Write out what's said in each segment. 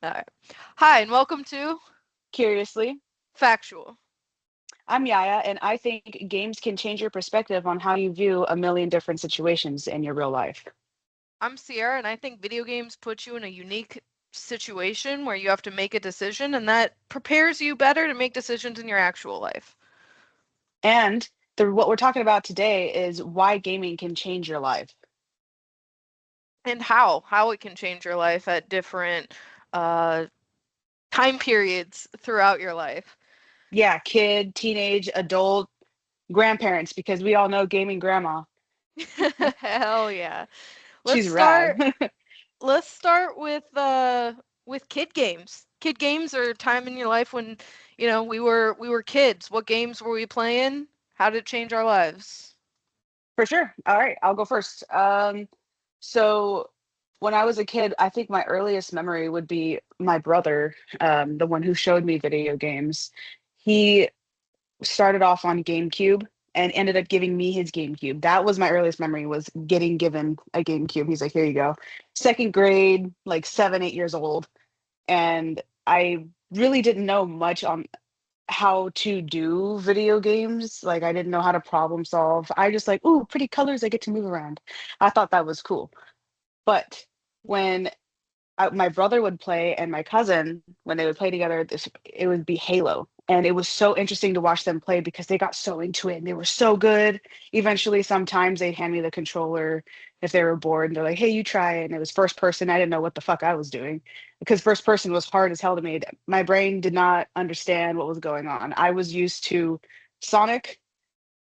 All right. Hi, and welcome to Curiously, Factual. I'm Yaya, and I think games can change your perspective on how you view a million different situations in your real life. I'm Sierra, and I think video games put you in a unique situation where you have to make a decision, and that prepares you better to make decisions in your actual life. And what we're talking about today is why gaming can change your life. And how it can change your life at different uh, time periods throughout your life. Yeah, kid, teenage, adult, grandparents, because we all know gaming grandma. Hell yeah. Let's She's rad. start let's start with kid games. Kid games are a time in your life when, we were kids. What games were we playing? How did it change our lives? For sure. All right, I'll go first. So when I was a kid, I think my earliest memory would be my brother, the one who showed me video games. He started off on GameCube and ended up giving me his GameCube. That was my earliest memory, was getting given a GameCube. He's like, here you go. Second grade, like 7, 8 years old. And I really didn't know much on how to do video games. Like I didn't know how to problem solve. I just like, ooh, pretty colors, I get to move around. I thought that was cool. But when my brother would play and my cousin, when they would play together, it would be Halo, and it was so interesting to watch them play because they got so into it and they were so good. Eventually sometimes they'd hand me the controller if they were bored, and they're like, hey, you try it. And it was first person. I didn't know what the fuck I was doing because first person was hard as hell to me. My brain did not understand what was going on. I was used to Sonic.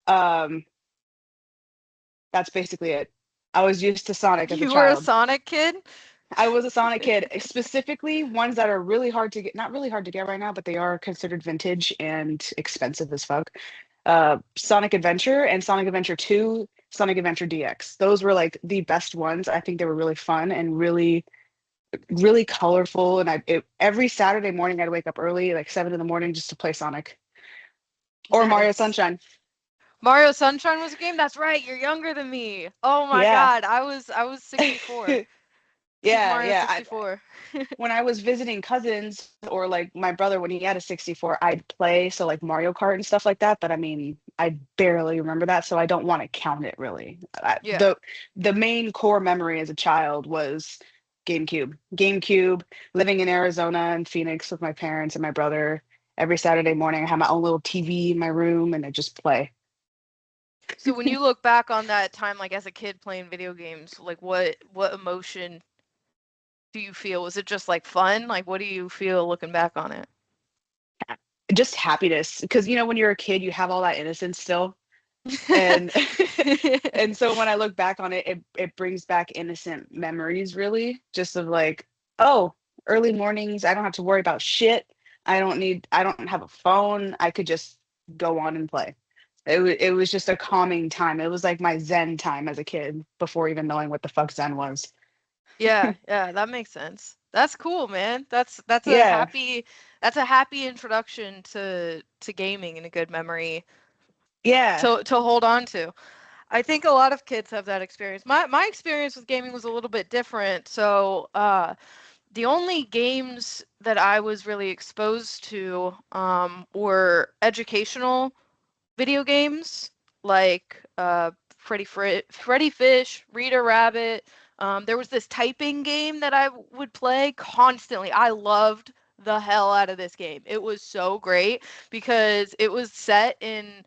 um that's basically it. I was used to Sonic as a You were a child. Sonic kid? I was a Sonic kid, specifically ones that are really hard to get, not really hard to get right now, but they are considered vintage and expensive as fuck. Sonic Adventure and Sonic Adventure 2, Sonic Adventure DX. Those were like the best ones. I think they were really fun and really, really colorful. And every Saturday morning, I'd wake up early, like 7 in the morning, just to play Sonic or Mario Nice. Sunshine. Mario Sunshine was a game? That's right, you're younger than me. Oh my Yeah. God, I was 64. Super Yeah, Mario yeah. 64. When I was visiting cousins or like my brother when he had a 64, I'd play so like Mario Kart and stuff like that, but I mean, I barely remember that, so I don't want to count it really. Yeah. The main core memory as a child was GameCube. GameCube, living in Arizona and Phoenix with my parents and my brother. Every Saturday morning, I had my own little TV in my room and I just play. So when you look back on that time, like as a kid playing video games, like what emotion do you feel? Was it just like fun? Like what do you feel looking back on it? Just happiness, because when you're a kid, you have all that innocence still. And and so when I look back on it, it brings back innocent memories, really, just of like, oh, early mornings, I don't have to worry about shit. I don't have a phone. I could just go on and play. It was just a calming time. It was like my Zen time as a kid before even knowing what the fuck Zen was. Yeah, yeah, that makes sense. That's cool, man. Yeah. That's a happy introduction to gaming and a good memory Yeah. to hold on to. I think a lot of kids have that experience. My experience with gaming was a little bit different. So, the only games that I was really exposed to were educational video games like Freddy Fish, Rita Rabbit. There was this typing game that I would play constantly. I loved the hell out of this game. It was so great because it was set in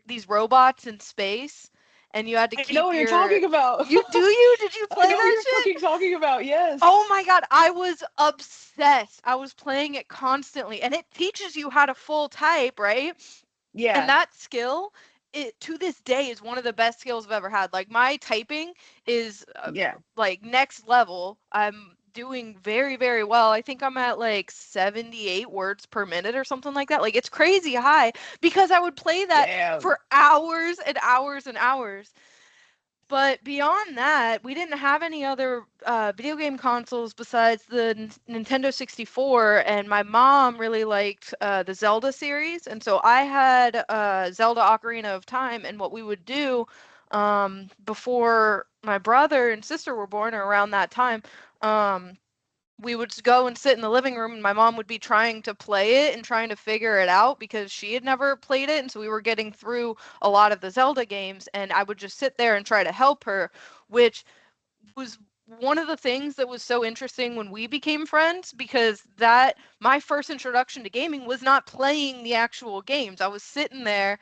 these robots in space, and you had to I know keep what you're your. talking about. Did you I play know what that you're shit? fucking talking about. Yes. Oh my God, I was obsessed. I was playing it constantly, and it teaches you how to full type, right? And Yeah. that skill, it to this day is one of the best skills I've ever had. Like my typing is Yeah. like next level. I'm doing very, very well. I think I'm at like 78 words per minute or something like that. Like it's crazy high because I would play that Damn. for hours and hours and hours. But beyond that, we didn't have any other video game consoles besides the Nintendo 64, and my mom really liked the Zelda series, and so I had Zelda Ocarina of Time, and what we would do before my brother and sister were born, or around that time, um, we would go and sit in the living room and my mom would be trying to play it and trying to figure it out because she had never played it, and so we were getting through a lot of the Zelda games, and I would just sit there and try to help her, which was one of the things that was so interesting when we became friends, because that my first introduction to gaming was not playing the actual games. I was sitting there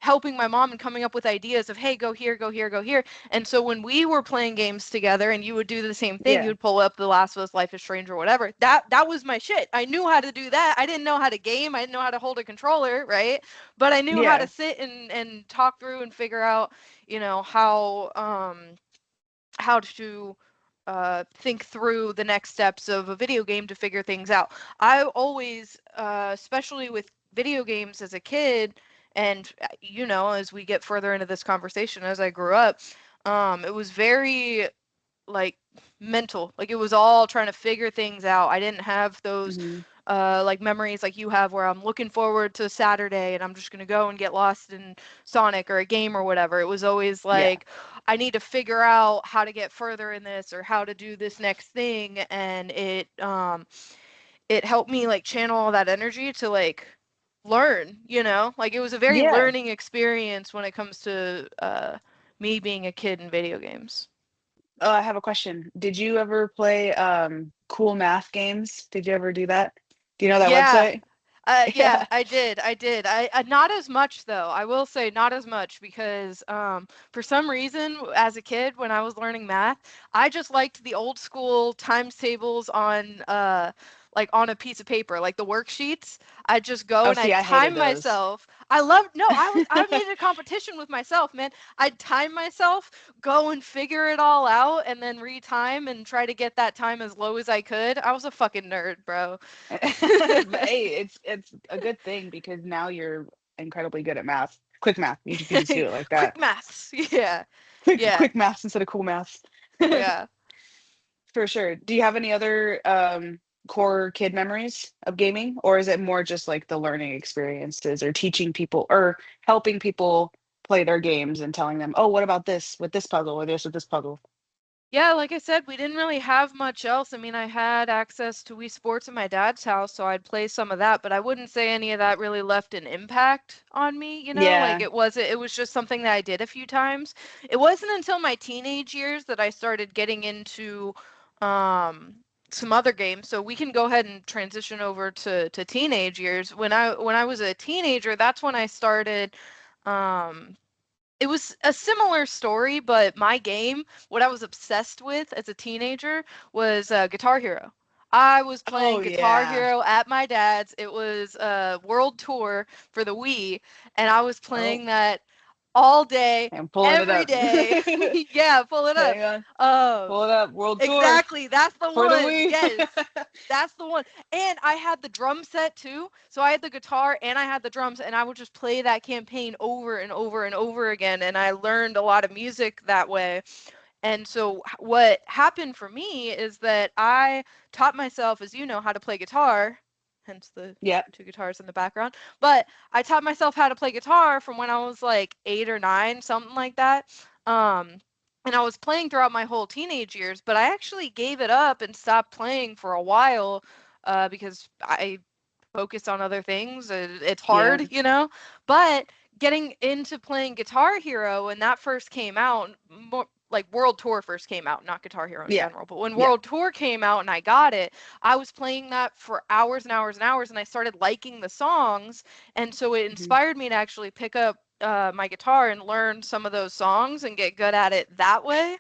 helping my mom and coming up with ideas of, hey, go here, go here, go here. And so when we were playing games together and you would do the same thing, you Yeah. would pull up The Last of Us, Life is Strange, or whatever. That was my shit. I knew how to do that. I didn't know how to game. I didn't know how to hold a controller, right? But I knew how to Yeah. sit and talk through and figure out, how to think through the next steps of a video game to figure things out. I always, especially with video games as a kid, and as we get further into this conversation, as I grew up, it was very like mental. Like it was all trying to figure things out. I didn't have those Hmm. like memories like you have where I'm looking forward to Saturday and I'm just gonna go and get lost in Sonic or a game or whatever. It was always Yeah. like I need to figure out how to get further in this or how to do this next thing, and it helped me like channel all that energy to like learn, like it was a very Yeah. learning experience when it comes to me being a kid in video games. Oh, I have a question. Did you ever play cool math games? Did you ever do that? Do you know that Yeah. website? Yeah, Yeah. I did. I did. I not as much though. I will say not as much because for some reason as a kid when I was learning math, I just liked the old school times tables on like on a piece of paper, like the worksheets. I'd just go Oh, and see, I'd I hated time those. myself. I loved no, I made it a competition with myself, man. I'd time myself, go and figure it all out and then retime and try to get that time as low as I could. I was a fucking nerd, bro. But hey, it's a good thing because now you're incredibly good at math. Quick math. You could just do it like Quick that. maths. Yeah. Quick Yeah. quick maths instead of cool maths. Yeah. For sure. Do you have any other core kid memories of gaming, or is it more just like the learning experiences or teaching people or helping people play their games and telling them, "Oh, what about this with this puzzle or this with this puzzle?" Yeah, like I said, we didn't really have much else. I mean, I had access to Wii Sports at my dad's house, so I'd play some of that, but I wouldn't say any of that really left an impact on me, like Yeah. it was just something that I did a few times. It wasn't until my teenage years that I started getting into um some other games. So we can go ahead and transition over to teenage years. When I was a teenager, that's when I started um it was a similar story, but my game, what I was obsessed with as a teenager was Guitar Hero. I was Oh playing Guitar yeah. Hero at my dad's. It was a world tour for the Wii, and I was Oh, playing that all day, I'm pulling it every up. day. Yeah, pull it up. Hang on. Um, Pull it up. World tour exactly. That's the for the one. Wii. Yes. That's the one. And I had the drum set too. So I had the guitar and I had the drums, and I would just play that campaign over and over and over again. And I learned a lot of music that way. And so what happened for me is that I taught myself, as you know, how to play guitar, hence the Yep. two guitars in the background. But I taught myself how to play guitar from when I was like 8 or 9, something like that. Um, and I was playing throughout my whole teenage years, but I actually gave it up and stopped playing for a while because I focused on other things. It's Yeah. hard. But getting into playing Guitar Hero when that first came out, more, like World Tour first came out, not Guitar Hero in Yeah. general, but when Yeah. World Tour came out and I got it, I was playing that for hours and hours and hours, and I started liking the songs, and so it Hmm. inspired me to actually pick up my guitar and learn some of those songs and get good at it that way.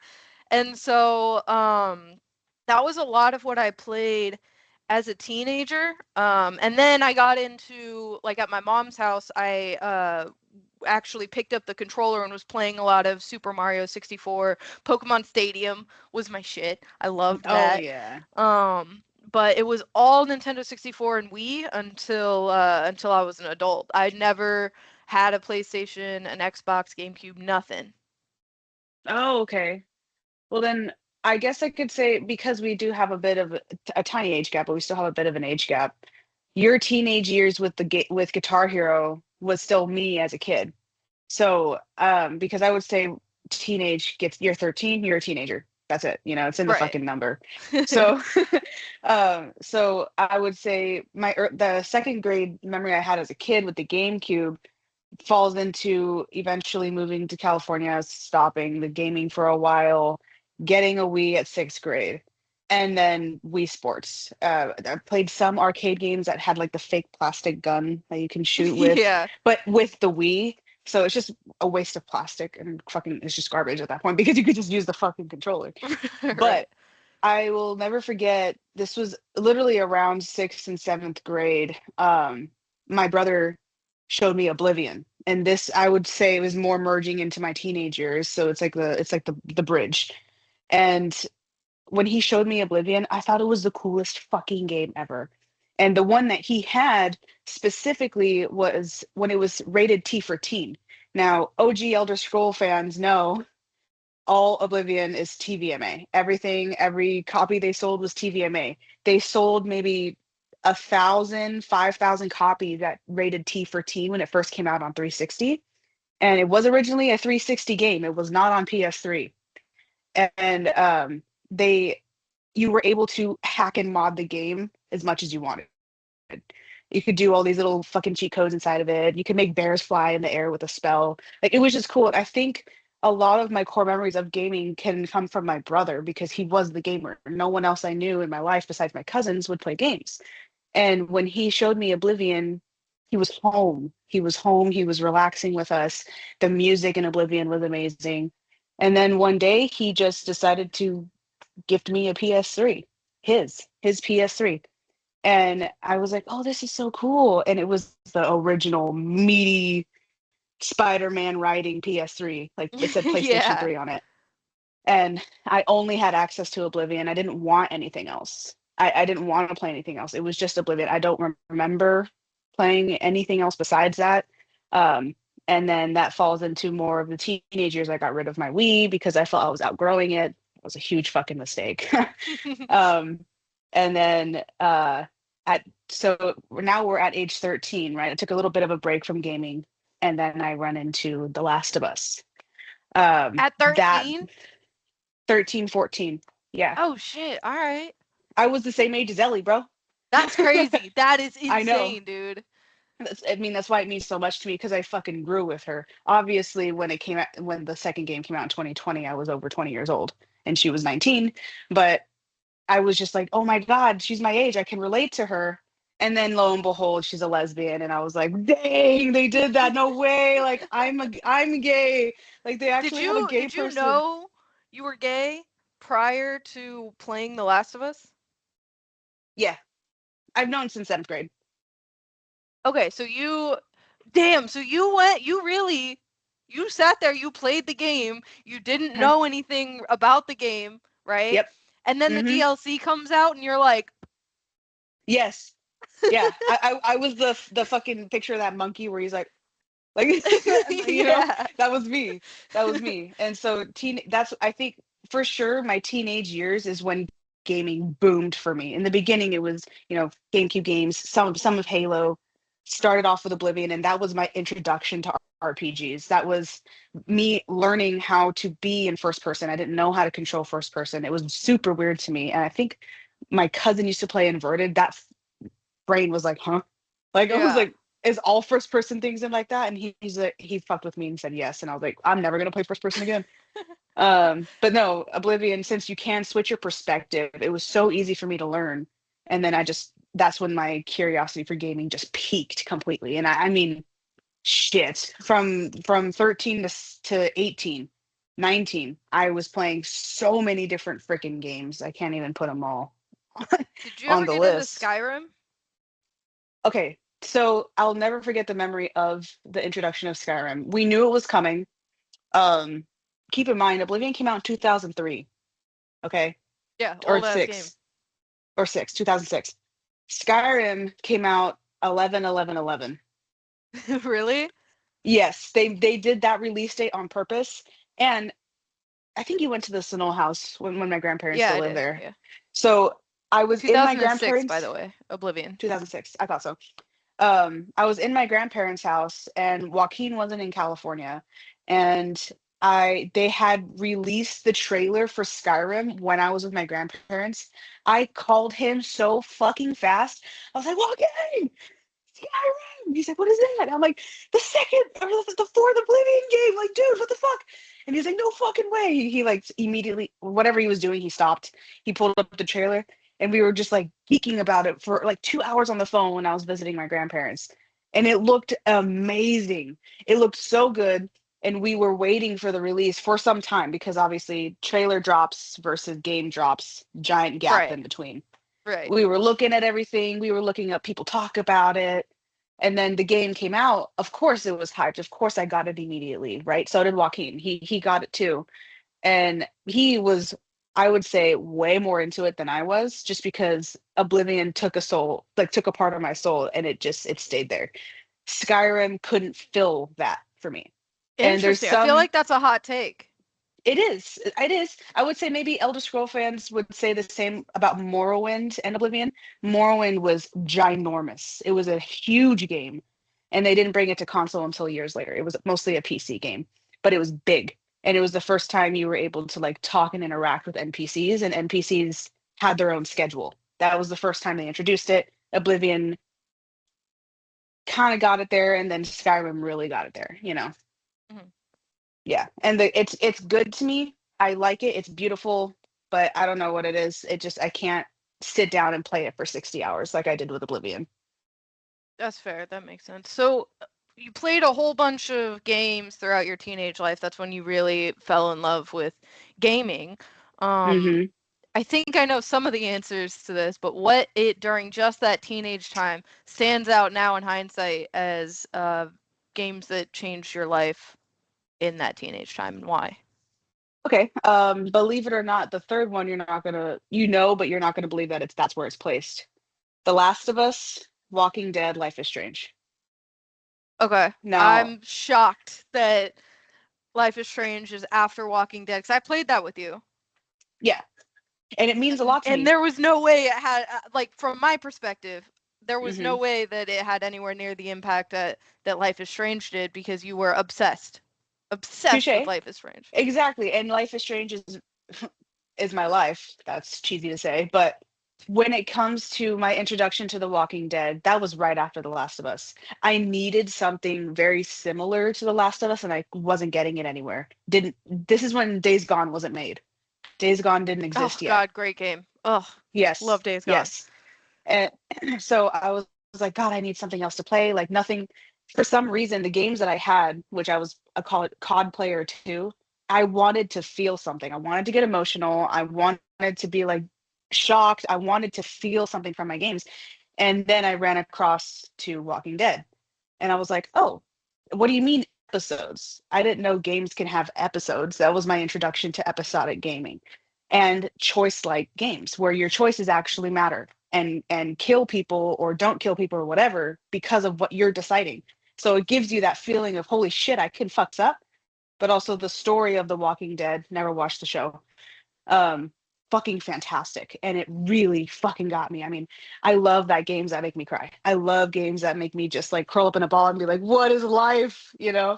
And so that was a lot of what I played as a teenager. And then I got into like at my mom's house, I actually picked up the controller and was playing a lot of Super Mario 64. Pokemon Stadium was my shit. I loved Oh that. yeah. But it was all Nintendo 64 and Wii until I was an adult. I never had a PlayStation, an Xbox, GameCube, nothing. Oh, okay. Well, then I guess I could say because we do have a bit of a tiny age gap, but we still have a bit of an age gap. Your teenage years with with Guitar Hero was still me as a kid. So, because I would say teenage gets you're 13, you're a teenager. That's it. It's in the Right. fucking number. So, so I would say the second grade memory I had as a kid with the GameCube falls into eventually moving to California, stopping the gaming for a while, getting a Wii at sixth grade, and then Wii Sports. I played some arcade games that had like the fake plastic gun that you can shoot with, Yeah. but with the Wii. So it's just a waste of plastic and fucking it's just garbage at that point because you could just use the fucking controller. Right. But I will never forget, this was literally around sixth and seventh grade. My brother showed me Oblivion. And this I would say was more merging into my teenage years. So it's like the bridge. And when he showed me Oblivion, I thought it was the coolest fucking game ever. And the one that he had specifically was when it was rated T for teen. Now, OG Elder Scroll fans know all Oblivion is TVMA. Everything, every copy they sold was TVMA. They sold maybe 1,000, 5,000 copies that rated T for teen when it first came out on 360. And it was originally a 360 game. It was not on PS3. And they you were able to hack and mod the game as much as you wanted. You could do all these little fucking cheat codes inside of it. You could make bears fly in the air with a spell. Like it was just cool. I think a lot of my core memories of gaming can come from my brother because he was the gamer. No one else I knew in my life besides my cousins would play games. And when he showed me Oblivion, he was home. He was home. He was relaxing with us. The music in Oblivion was amazing. And then one day he just decided to gift me a PS3, his PS3. And I was like, oh, this is so cool. And it was the original meaty Spider-Man riding PS3. Like it said PlayStation Yeah. 3 on it. And I only had access to Oblivion. I didn't want anything else. I didn't want to play anything else. It was just Oblivion. I don't remember playing anything else besides that. Um, and then that falls into more of the teenage years. I got rid of my Wii because I felt I was outgrowing it. It was a huge fucking mistake. um, and then at so now we're at age 13, right? I took a little bit of a break from gaming, and then I run into The Last of Us. At That 13? 13, 14. Yeah. Oh shit. All right. I was the same age as Ellie, bro. That's crazy. That is I know. insane, dude. I mean, that's why it means so much to me because I fucking grew with her. Obviously, when the second game came out in 2020, I was over 20 years old and she was 19. But I was just like, oh my God, she's my age. I can relate to her. And then lo and behold, she's a lesbian. And I was like, dang, they did that. No way. Like, I'm gay. Like, they Did actually have a you gay did you person. know you were gay prior to playing The Last of Us? Yeah, I've known since seventh grade. Okay, so damn, so you sat there, you played the game, you didn't Huh? know anything about the game, right? Yep. And then the Mm-hmm. DLC comes out and you're like, Yes. Yeah. I was the fucking picture of that monkey where he's like yeah. that was me. That was me. And so that's I think for sure my teenage years is when gaming boomed for me. In the beginning it was, GameCube games, some of Halo, started off with Oblivion, and that was my introduction to RPGs. That was me learning how to be in first person. I didn't know how to control first person. It was super weird to me. And I think my cousin used to play Inverted. That brain was like, huh? Like I was Yeah. like, is all first person things in like that? And he's like, he fucked with me and said yes. And I was like, I'm never gonna play first person again. But no, Oblivion, since you can switch your perspective, it was so easy for me to learn. And then that's when my curiosity for gaming just peaked completely. And I mean, shit, from 13 to 18, 19, I was playing so many different freaking games. I can't even put them all Did you on ever the get into list. Skyrim? Okay, so I'll never forget the memory of the introduction of Skyrim. We knew it was coming. Um, Keep in mind, Oblivion came out in 2003, okay? Yeah, Or old ass game. 6, or 6, 2006. Skyrim came out 11/11/11. Really? Yes, they did that release date on purpose. And I think you went to the Sonol house when my grandparents Yeah, still I lived did. there. Yeah. So I was in my 2006, by grandparents' the way. Oblivion. 2006. I thought so. I was in my grandparents' house and Joaquin wasn't in California. And They had released the trailer for Skyrim when I was with my grandparents. I called him so fucking fast. I was like, "Walking, Skyrim." He's like, "What is that?" I'm like, "The second or the fourth Oblivion game." Like, dude, what the fuck? And he's like, "No fucking way." He like immediately, whatever he was doing, he stopped. He pulled up the trailer, and we were just like geeking about it for like 2 hours on the phone when I was visiting my grandparents. And it looked amazing. It looked so good. And we were waiting for the release for some time because obviously trailer drops versus game drops, giant gap Right. in between. Right. We were looking at everything. We were looking up people talk about it. And then the game came out. Of course it was hyped. Of course I got it immediately, right? So did Joaquin. He got it too. And he was, I would say, way more into it than I was, just because Oblivion took a soul, like took a part of my soul, and it stayed there. Skyrim couldn't fill that for me. And there's Interesting. I feel some like that's a hot take. it is. It is. I would say maybe Elder Scroll fans would say the same about Morrowind and Oblivion. Morrowind was ginormous. It was a huge game, and they didn't bring it to console until years later. It was mostly a PC game, but it was big, and it was the first time you were able to like talk and interact with NPCs, and NPCs had their own schedule. That was the first time they introduced it. Oblivion kind of got it there, and then Skyrim really got it there. Mhm. Yeah, and it's good to me. I like it. It's beautiful, but I don't know what it is. It just I can't sit down and play it for 60 hours like I did with Oblivion. That's fair. That makes sense. So, you played a whole bunch of games throughout your teenage life. That's when you really fell in love with gaming. Um, Hmm. I think I know some of the answers to this, but what it during just that teenage time stands out now in hindsight as games that changed your life in that teenage time and why? Okay. Believe it or not, the third one you're not gonna but you're not gonna believe that that's where it's placed. The Last of Us, Walking Dead, Life is Strange. Okay. Now, I'm shocked that Life is Strange is after Walking Dead because I played that with you. yeah, and it means a lot to And me. there was no way it had, like, from my perspective, there was no Hmm. way that it had anywhere near the impact that Life is Strange did because you were obsessed with Touche. Life is Strange. Exactly. And Life is Strange is my life. That's cheesy to say, but when it comes to my introduction to The Walking Dead, that was right after The Last of Us. I needed something very similar to The Last of Us, and I wasn't getting it anywhere. Didn't This is when Days Gone wasn't made. Days Gone didn't Oh exist yet. God, great game. Oh, Yes, love Days Gone. yes. And so I was like, God, I need something else to play. Like nothing, for some reason, the games that I had, which I was a COD player too, I wanted to feel something. I wanted to get emotional. I wanted to be like shocked. I wanted to feel something from my games. And then I ran across to Walking Dead. And I was like, oh, what do you mean episodes? I didn't know games can have episodes. That was my introduction to episodic gaming and choice like games where your choices actually matter and kill people or don't kill people or whatever because of what you're deciding. So it gives you that feeling of holy shit, I can fucks up, but also the story of The Walking Dead, never watched the show. Um Fucking fantastic, and it really fucking got me. I mean, I love that games that make me cry. I love games that make me just like curl up in a ball and be like, what is life? Yeah.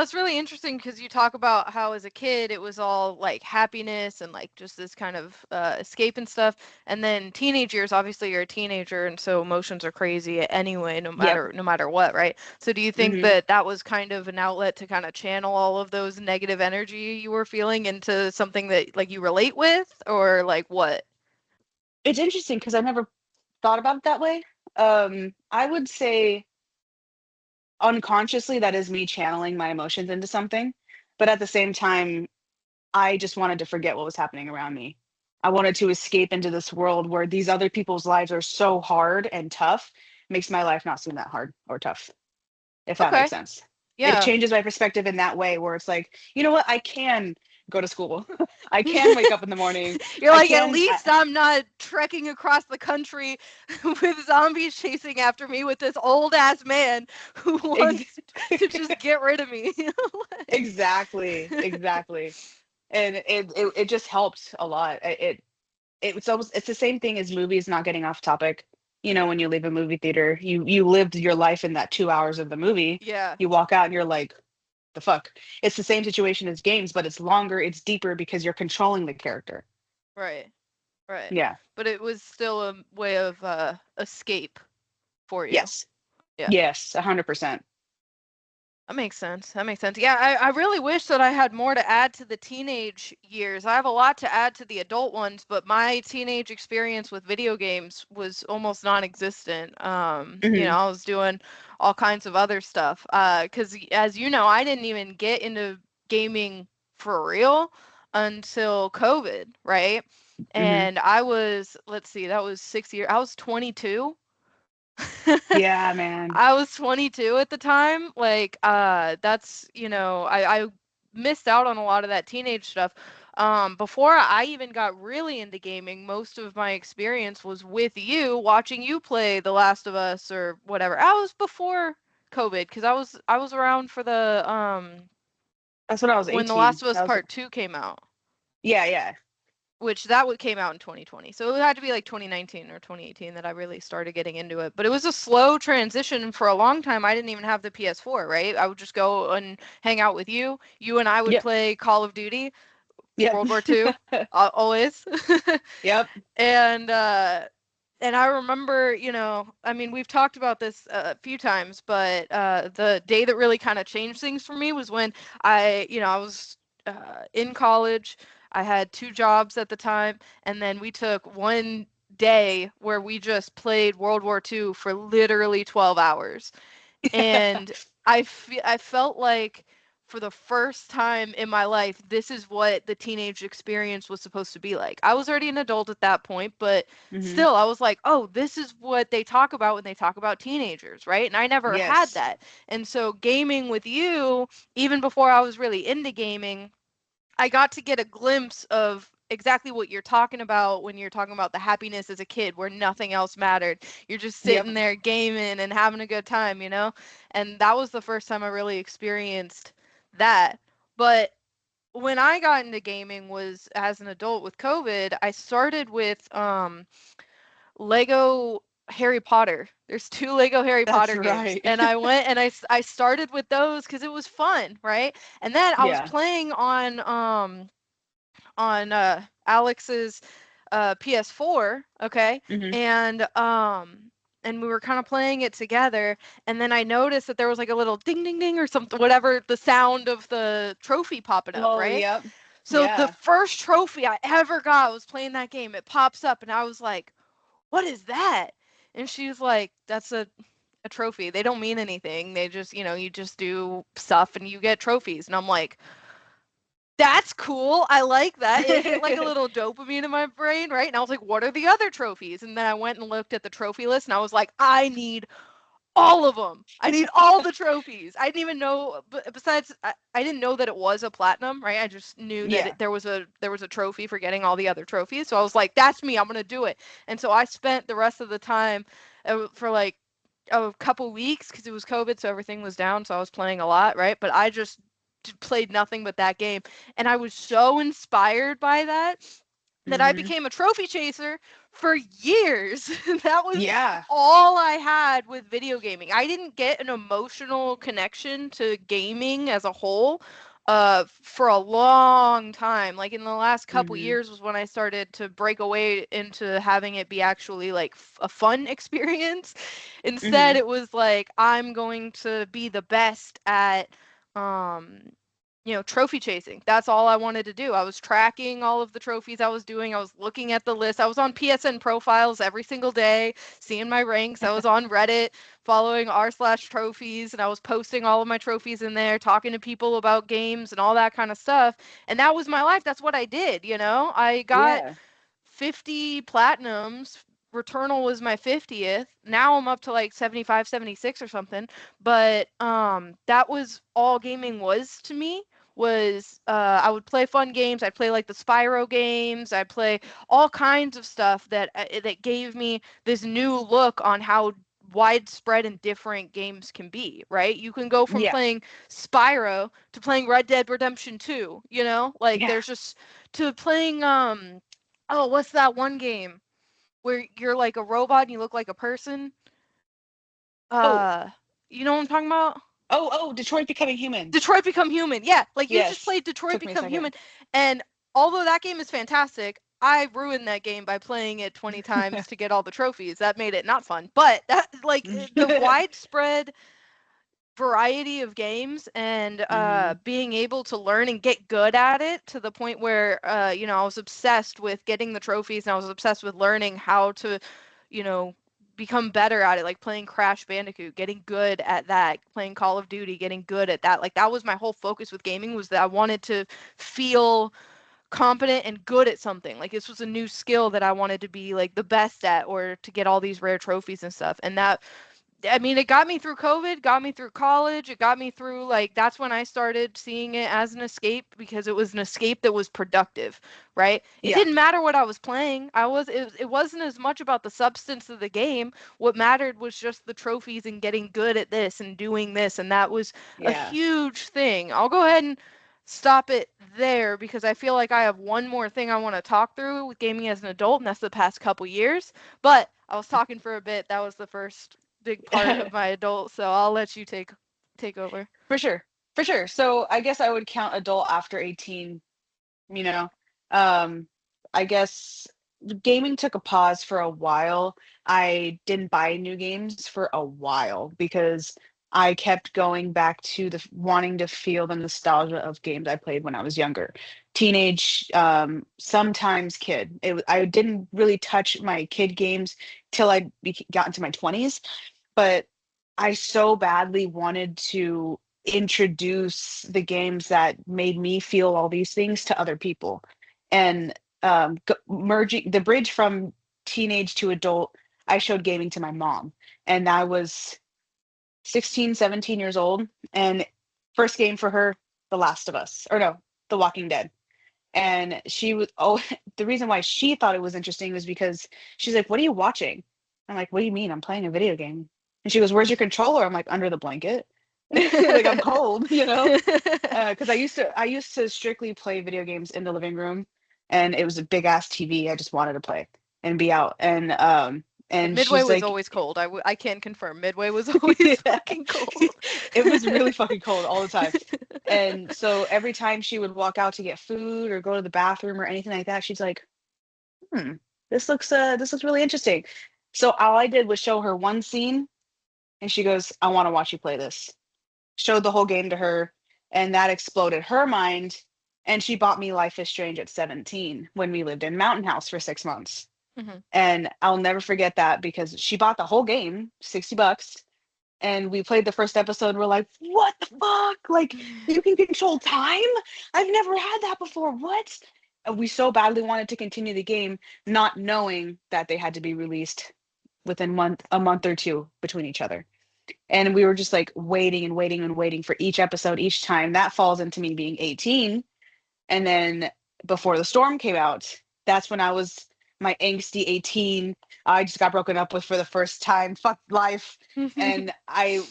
It's really interesting because you talk about how as a kid it was all like happiness and like just this kind of escape and stuff. And then teenage years, obviously you're a teenager and so emotions are crazy anyway, no Yep. matter no matter what, right? So do you think Hmm. that that was kind of an outlet to kind of channel all of those negative energy you were feeling into something that like you relate with or like what? It's interesting because I never thought about it that way. I would say unconsciously that is me channeling my emotions into something, but at the same time I just wanted to forget what was happening around me. I wanted to escape into this world where these other people's lives are so hard and tough, makes my life not seem that hard or tough, if that makes Okay. sense. It Yeah. changes my perspective in that way where it's like, you know what, I can go to school. I can wake up in the morning. You're I like, at can least I'm not trekking across the country with zombies chasing after me with this old ass man who ex- wants to just get rid of me. exactly, exactly. And it just helped a lot. It's the same thing as movies, not getting off topic. When you leave a movie theater, you lived your life in that 2 hours of the movie. Yeah. You walk out and you're like, the fuck? It's the same situation as games, but it's longer, it's deeper because you're controlling the character. Right. Right. Yeah. But it was still a way of escape for you. Yes. Yeah. Yes, 100%. That makes sense. That makes sense. Yeah, I really wish that I had more to add to the teenage years. I have a lot to add to the adult ones, but my teenage experience with video games was almost non-existent. Hmm. I was doing all kinds of other stuff. 'Cause as you know, I didn't even get into gaming for real until COVID, right? Hmm. And I was, let's see, that was 6 years. I was 22. Yeah, man. I was 22 at the time. Like, that's, I missed out on a lot of that teenage stuff. Before I even got really into gaming, most of my experience was with you, watching you play The Last of Us or whatever. I was before COVID because I was around for the That's when I was when The 18. Last of Us That was Part 2 came out. Yeah, yeah. Which that would came out in 2020. So it had to be like 2019 or 2018 that I really started getting into it. But it was a slow transition for a long time. I didn't even have the PS4, right? I would just go and hang out with you. You and I would Yep. play Call of Duty, Yep. World War II, always. Yep. and I remember, I mean, we've talked about this a few times, but the day that really kind of changed things for me was when I was in college. I had two jobs at the time, and then we took one day where we just played World War II for literally 12 hours. And I felt like for the first time in my life, this is what the teenage experience was supposed to be like. I was already an adult at that point, but Hmm. still I was like, "Oh, this is what they talk about when they talk about teenagers," right? And I never had Yes. that. And so gaming with you, even before I was really into gaming, I got to get a glimpse of exactly what you're talking about when you're talking about the happiness as a kid where nothing else mattered. You're just Yep. sitting there gaming and having a good time, you know? And that was the first time I really experienced that. But when I got into gaming was as an adult with COVID, I started with Lego Harry Potter. There's two Lego Harry That's Potter games, right. and I went and I started with those because it was fun, right? And then I was Yeah. playing on Alex's PS4, okay? Hmm. And and we were kind of playing it together, and then I noticed that there was like a little ding ding ding or something, whatever the sound of the trophy popping up, Oh, right? yep. So the Yeah. first trophy I ever got was playing that game. It pops up and I was like, "What is that?" And she was like, "That's a trophy. They don't mean anything. They just, you just do stuff and you get trophies." And I'm like, that's cool. I like that. It hit like a little dopamine in my brain, right? And I was like, what are the other trophies? And then I went and looked at the trophy list and I was like, I need all of them. I need all the trophies. I didn't even know, besides, I didn't know that it was a platinum, right? I just knew that Yeah. there was a trophy for getting all the other trophies. So I was like, that's me. I'm going to do it. And so I spent the rest of the time for like a couple weeks because it was COVID, so everything was down. So I was playing a lot, right? But I just played nothing but that game. And I was so inspired by that I Hmm. became a trophy chaser for years. That was Yeah. all I had with video gaming. I didn't get an emotional connection to gaming as a whole for a long time. Like in the last couple Hmm. years was when I started to break away into having it be actually like a fun experience. Instead, Hmm. it was like I'm going to be the best at um trophy chasing. That's all I wanted to do. I was tracking all of the trophies I was doing. I was looking at the list. I was on PSN profiles every single day, seeing my ranks. I was on Reddit following r/trophies, and I was posting all of my trophies in there, talking to people about games and all that kind of stuff. And that was my life. That's what I did. I got Yeah. 50 platinums. Returnal was my 50th. Now I'm up to like 75, 76 or something. But that was all gaming was to me. Was I would play fun games. I'd play like the Spyro games. I'd play all kinds of stuff that gave me this new look on how widespread and different games can be, right? You can go from Yeah. playing Spyro to playing Red Dead Redemption 2, like Yeah. there's just to playing oh, what's that one game where you're like a robot and you look like a person? Oh, Uh, you know what I'm talking about? Oh, Detroit Becoming Human. Detroit Become Human. Yeah, like you just Yes. played Detroit Took me a Become second. Human, and although that game is fantastic, I ruined that game by playing it 20 times to get all the trophies. That made it not fun. But that like the widespread variety of games and Hmm. being able to learn and get good at it to the point where I was obsessed with getting the trophies and I was obsessed with learning how to, you know, become better at it, like playing Crash Bandicoot, getting good at that, playing Call of Duty, getting good at that. Like that was my whole focus with gaming, was that I wanted to feel competent and good at something. Like this was a new skill that I wanted to be like the best at, or to get all these rare trophies and stuff. And that, I mean, it got me through COVID, got me through college. It got me through, like, that's when I started seeing it as an escape, because it was an escape that was productive, right? It Yeah. didn't matter what I was playing. It wasn't as much about the substance of the game. What mattered was just the trophies and getting good at this and doing this, and that was a Yeah. huge thing. I'll go ahead and stop it there because I feel like I have one more thing I want to talk through with gaming as an adult, and that's the past couple years. But I was talking for a bit. That was the first big part of my adult, so I'll let you take over. For sure. For sure. So I guess I would count adult after 18, you know. Um, I guess gaming took a pause for a while. I didn't buy new games for a while because I kept going back to the wanting to feel the nostalgia of games I played when I was younger. Teenage, sometimes kid. I didn't really touch my kid games till got into my 20s, but I so badly wanted to introduce the games that made me feel all these things to other people. And merging the bridge from teenage to adult, I showed gaming to my mom. And I was 16, 17 years old. And first game for her, The Last of Us, or no, The Walking Dead. And she was, oh, the reason why she thought it was interesting was because she's like, "What are you watching?" I'm like, "What do you mean? I'm playing a video game." And she goes, "Where's your controller?" I'm like, "Under the blanket." Like I'm cold, you know? Because I used to strictly play video games in the living room, and it was a big ass TV. I just wanted to play and be out. And Midway she's was like, always cold. I can confirm. Midway was always yeah, fucking cold. it was really fucking cold all the time. And so every time she would walk out to get food or go to the bathroom or anything like that, she's like, "Hmm, this looks really interesting." So all I did was show her one scene, and she goes, "I want to watch you play this." Showed the whole game to her, and that exploded her mind. And she bought me Life is Strange at 17 when we lived in Mountain House for 6 months. Mhm. And I'll never forget that because she bought the whole game, $60. And we played the first episode. We're like, "What the fuck? Like, you can control time? I've never had that before. What?" And we so badly wanted to continue the game, not knowing that they had to be released within a month or two between each other. And we were just like waiting and waiting and waiting for each episode each time. That falls into me being 18. And then Before the Storm came out, that's when I was my angsty 18. I just got broken up with for the first time. Fuck life. And I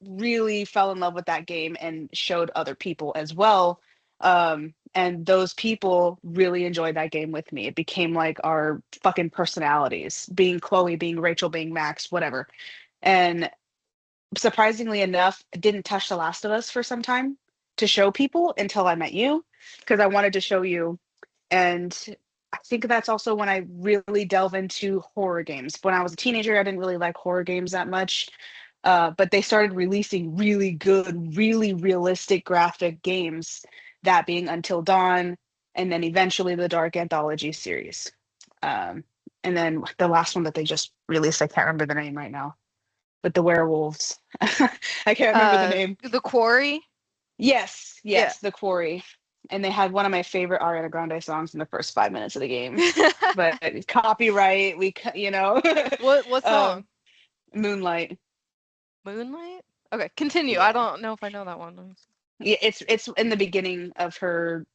really fell in love with that game and showed other people as well. And those people really enjoyed that game with me. It became like our fucking personalities, being Chloe, being Rachel, being Max, whatever. And surprisingly enough, didn't touch The Last of Us for some time to show people until I met you, because I wanted to show you. And I think that's also when I really delve into horror games. When I was a teenager, I didn't really like horror games that much. But they started releasing really good, really realistic graphic games, that being Until Dawn, and then eventually the Dark Anthology series. Um, and then the last one that they just released, I can't remember the name right now, with the werewolves. I can't remember the name. The Quarry. Yes, Yeah. yes, The Quarry. And they had one of my favorite Ariana Grande songs in the first 5 minutes of the game. But copyright, What um, song? Moonlight. Moonlight? Okay, continue. I Yeah, don't know if I know that one. yeah, it's in the beginning of her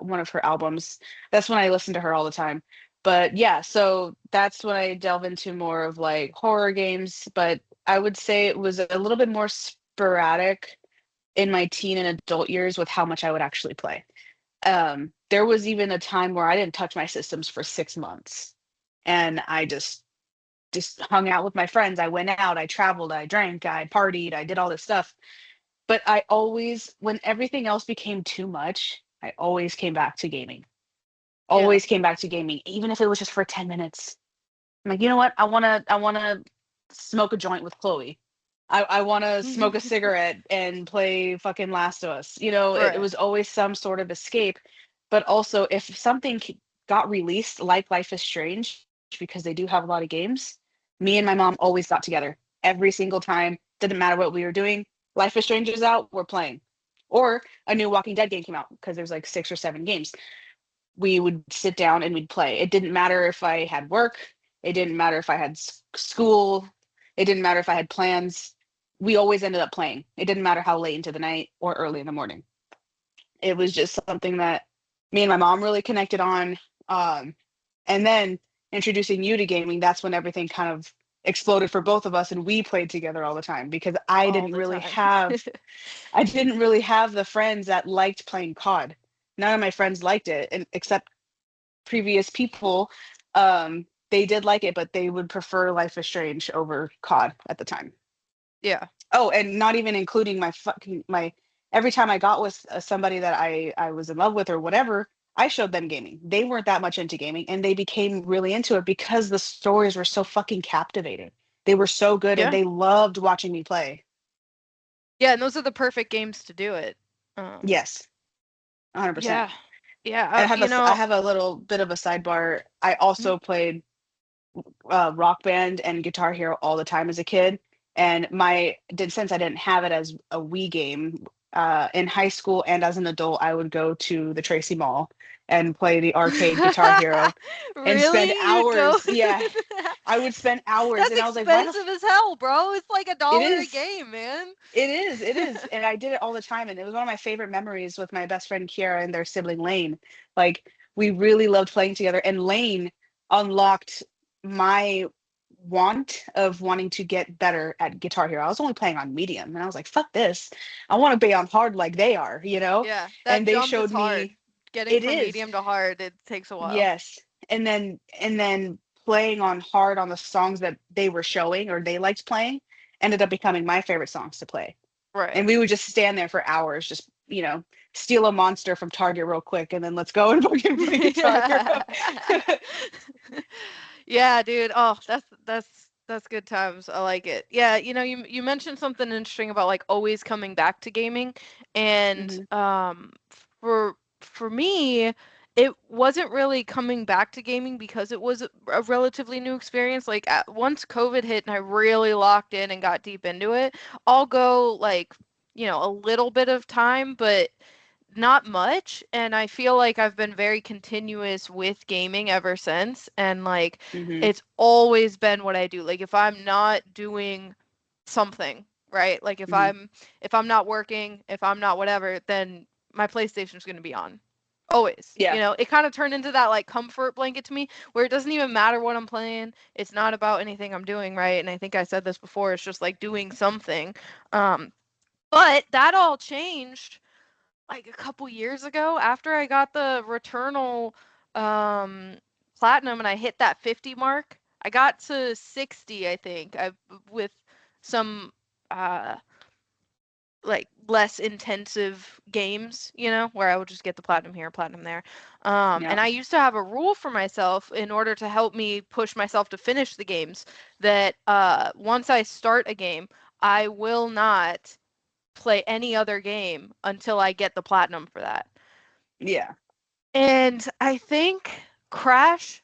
one of her albums. That's when I listen to her all the time. But yeah, so that's when I delve into more of like horror games. But I would say it was a little bit more sporadic in my teen and adult years with how much I would actually play. There was even a time where I didn't touch my systems for 6 months, and I just hung out with my friends. I went out, I traveled, I drank, I partied, I did all this stuff. But I always, when everything else became too much, I always came back to gaming. Yeah. Always came back to gaming, even if it was just for 10 minutes. I'm like, you know what? I wanna smoke a joint with Chloe. I wanna smoke a cigarette and play fucking Last of Us. It Right. was always some sort of escape. But also, if something got released like Life is Strange, because they do have a lot of games, me and my mom always got together every single time. Didn't matter what we were doing. Life is Strange is out, we're playing. Or a new Walking Dead game came out because there's like 6 or 7 games. We would sit down and we'd play. It didn't matter if I had work, it didn't matter if I had school, it didn't matter if I had plans. We always ended up playing. It didn't matter how late into the night or early in the morning. It was just something that me and my mom really connected on. Um, and then introducing you to gaming, that's when everything kind of exploded for both of us, and we played together all the time because All the time. I didn't really have the friends that liked playing COD. None of my friends liked it, and except previous people, they did like it, but they would prefer Life is Strange over COD at the time. Yeah. Oh, and not even including my every time I got with somebody that I was in love with or whatever, I showed them gaming. They weren't that much into gaming, and they became really into it because the stories were so fucking captivating. They were so good, and Yeah. they loved watching me play. Yeah, and those are the perfect games to do it. Um, Yes, 100%. yeah. Yeah, And I you know, have a little bit of a sidebar. I mhm. also played Rock Band and Guitar Hero all the time as a kid. And my did since I didn't have it as a Wii game, in high school and as an adult, I would go to the Tracy Mall and play the arcade Guitar Hero and spend Really? You'd go. hours. Yeah, I would spend hours, That's and I was like, why the expensive as hell, bro. It's like a it dollar a is. game, man. It is. And I did it all the time. And it was one of my favorite memories with my best friend Kiara and their sibling Lane. Like, we really loved playing together. And Lane unlocked my want of wanting to get better at Guitar Hero. I was only playing on medium. And I was like, fuck this. I want to be on hard like they are, you know? Yeah, that And they jump is showed hard. me Getting it from is. medium to hard, it takes a while. Yes. And then playing on hard on the songs that they were showing or they liked playing ended up becoming my favorite songs to play, Right. and we would just stand there for hours, just steal a monster from Target real quick, and then let's go and fucking play Guitar Hero. Yeah. Yeah, dude. Oh, that's good times. I like it. Yeah, you mentioned something interesting about like always coming back to gaming, and Hmm. for me, it wasn't really coming back to gaming because it was a relatively new experience. Like once COVID hit and I really locked in and got deep into it, I'll go like, a little bit of time, but not much, and I feel like I've been very continuous with gaming ever since, and like Hmm. it's always been what I do. Like if I'm not doing something, right? Like Hmm. if I'm not working, if I'm not whatever, then my PlayStation's going to be on. Always. Yeah. It kind of turned into that like comfort blanket to me where it doesn't even matter what I'm playing. It's not about anything I'm doing, right? And I think I said this before, it's just like doing something. Um but that all changed like a couple years ago after I got the Returnal um platinum and I hit that 50 mark. I got to 60, I think. I with some uh like less intensive games, where I would just get the platinum here, platinum there. Yeah. And I used to have a rule for myself in order to help me push myself to finish the games that once I start a game, I will not play any other game until I get the platinum for that. Yeah. And I think Crash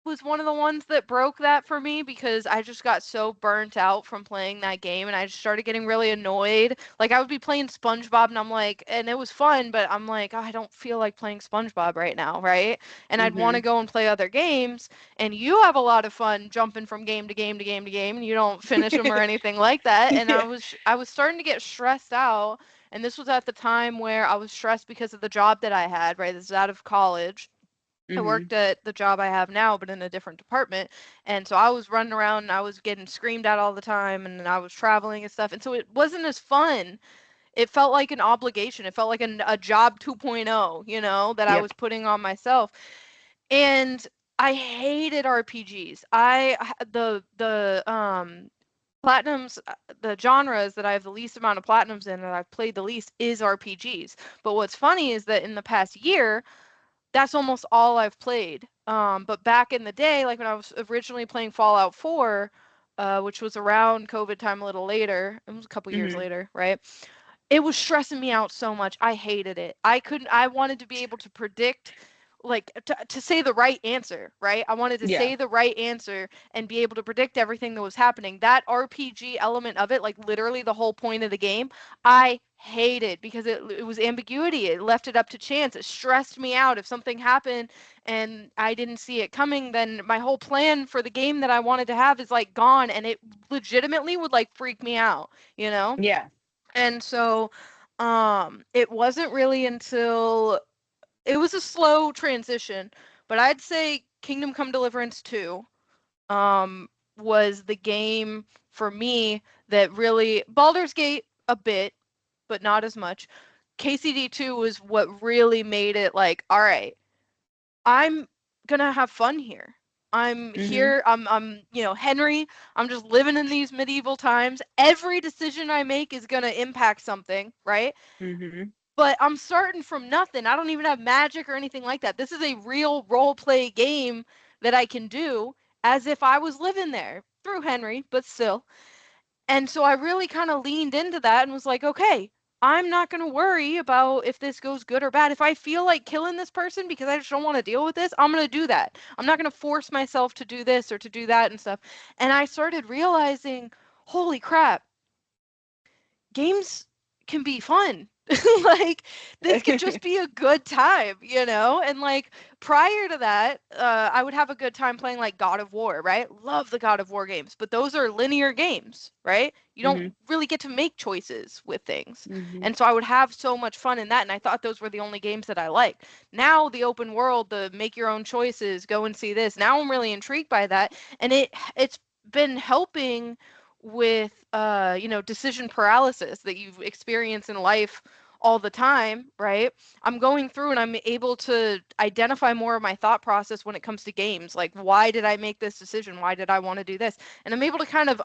was one of the ones that broke that for me because I just got so burnt out from playing that game and I just started getting really annoyed. Like I would be playing SpongeBob and I'm like, and it was fun, but I'm like, "Oh, I don't feel like playing SpongeBob right now, right?" And I'd want to Hmm. go and play other games, and you have a lot of fun jumping from game to game to game to game and you don't finish them or anything like that. And I Yeah. was I was starting to get stressed out, and this was at the time where I was stressed because of the job that I had, right? This is out of college. I Hmm. worked at the job I have now, but in a different department. And so I was running around and I was getting screamed at all the time and I was traveling and stuff. And so it wasn't as fun. It felt like an obligation. It felt like a job 2.0, that I Yep. was putting on myself. And I hated RPGs. The platinums, the genres that I have the least amount of platinums in that I've played the least is RPGs. But what's funny is that in the past year, that's almost all I've played. But back in the day, like when I was originally playing Fallout 4, which was around COVID time a little later, it was a couple years Hmm. later, right? It was stressing me out so much. I hated it. I wanted to be able to predict, like to say the right answer, right? I wanted to Yeah. say the right answer and be able to predict everything that was happening. That RPG element of it, like literally the whole point of the game, I hated because it was ambiguity. It left it up to chance. It stressed me out. If something happened and I didn't see it coming, then my whole plan for the game that I wanted to have is like gone, and it legitimately would like freak me out, you know? Yeah. And so it wasn't really until it was a slow transition, but I'd say Kingdom Come Deliverance 2 um was the game for me that really Baldur's Gate a bit, but not as much. KCD2 was what really made it like, all right, I'm gonna have fun here. I'm Hmm. here, Henry, I'm just living in these medieval times. Every decision I make is gonna impact something, right? Hmm. But I'm starting from nothing. I don't even have magic or anything like that. This is a real role play game that I can do as if I was living there through Henry, but still. And so I really kind of leaned into that and was like, okay, I'm not going to worry about if this goes good or bad. If I feel like killing this person because I just don't want to deal with this, I'm going to do that. I'm not going to force myself to do this or to do that and stuff. And I started realizing, holy crap, games can be fun. Like this could just be a good time, you know? And like prior to that, I would have a good time playing like God of War, right? Love the God of War games, but those are linear games, right? You don't Hmm. really get to make choices with things. Hmm. And so I would have so much fun in that, and I thought those were the only games that I liked. Now the open world, the make your own choices, go and see this. Now I'm really intrigued by that, and it's been helping with decision paralysis that you experience in life all the time, right? I'm going through and I'm able to identify more of my thought process when it comes to games. Like, why did I make this decision? Why did I want to do this? And I'm able to kind of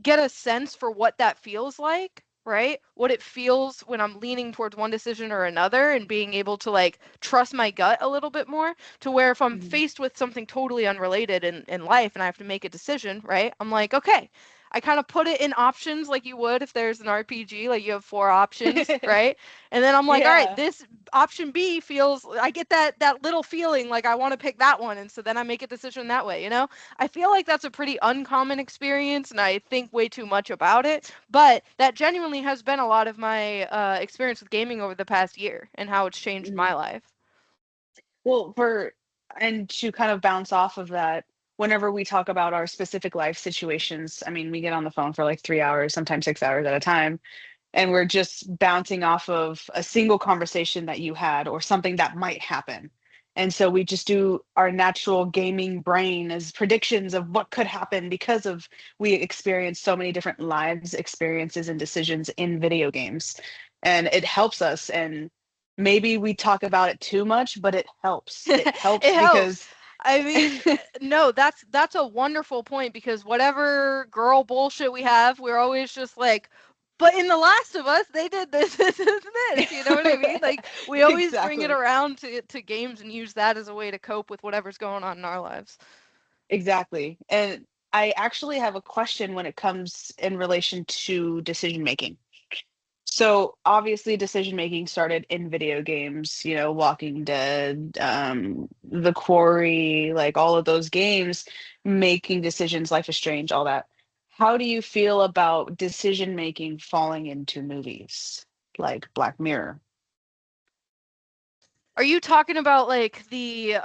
get a sense for what that feels like, right? What it feels when I'm leaning towards one decision or another, and being able to like trust my gut a little bit more, to where if I'm Hmm. faced with something totally unrelated in life and I have to make a decision, right? I'm like, okay, I kind of put it in options like you would if there's an RPG, like you have four options, right? And then I'm like, all right, Yeah. this option B feels, I get that little feeling like I want to pick that one, and so then I make a decision that way, you know? I feel like that's a pretty uncommon experience, and I think way too much about it, but that genuinely has been a lot of my experience with gaming over the past year and how it's changed Mhm. my life. Well, and to kind of bounce off of that, whenever we talk about our specific life situations, I mean, we get on the phone for like 3 hours, sometimes 6 hours at a time, and we're just bouncing off of a single conversation that you had or something that might happen. And so we just do our natural gaming brain as predictions of what could happen because of we experience so many different lives, experiences, and decisions in video games. And it helps us. And maybe we talk about it too much, but it helps. It It helps helps. because I mean, no, that's a wonderful point, because whatever girl bullshit we have, we're always just like, but in The Last of Us, they did this, this, and this. You know what I mean? Like we always bring it exactly. around to games and use that as a way to cope with whatever's going on in our lives. Exactly. And I actually have a question when it comes in relation to decision making. So obviously decision making started in video games, Walking Dead, The Quarry, like all of those games, making decisions, Life is Strange, all that. How do you feel about decision making falling into movies like Black Mirror? Are you talking about like the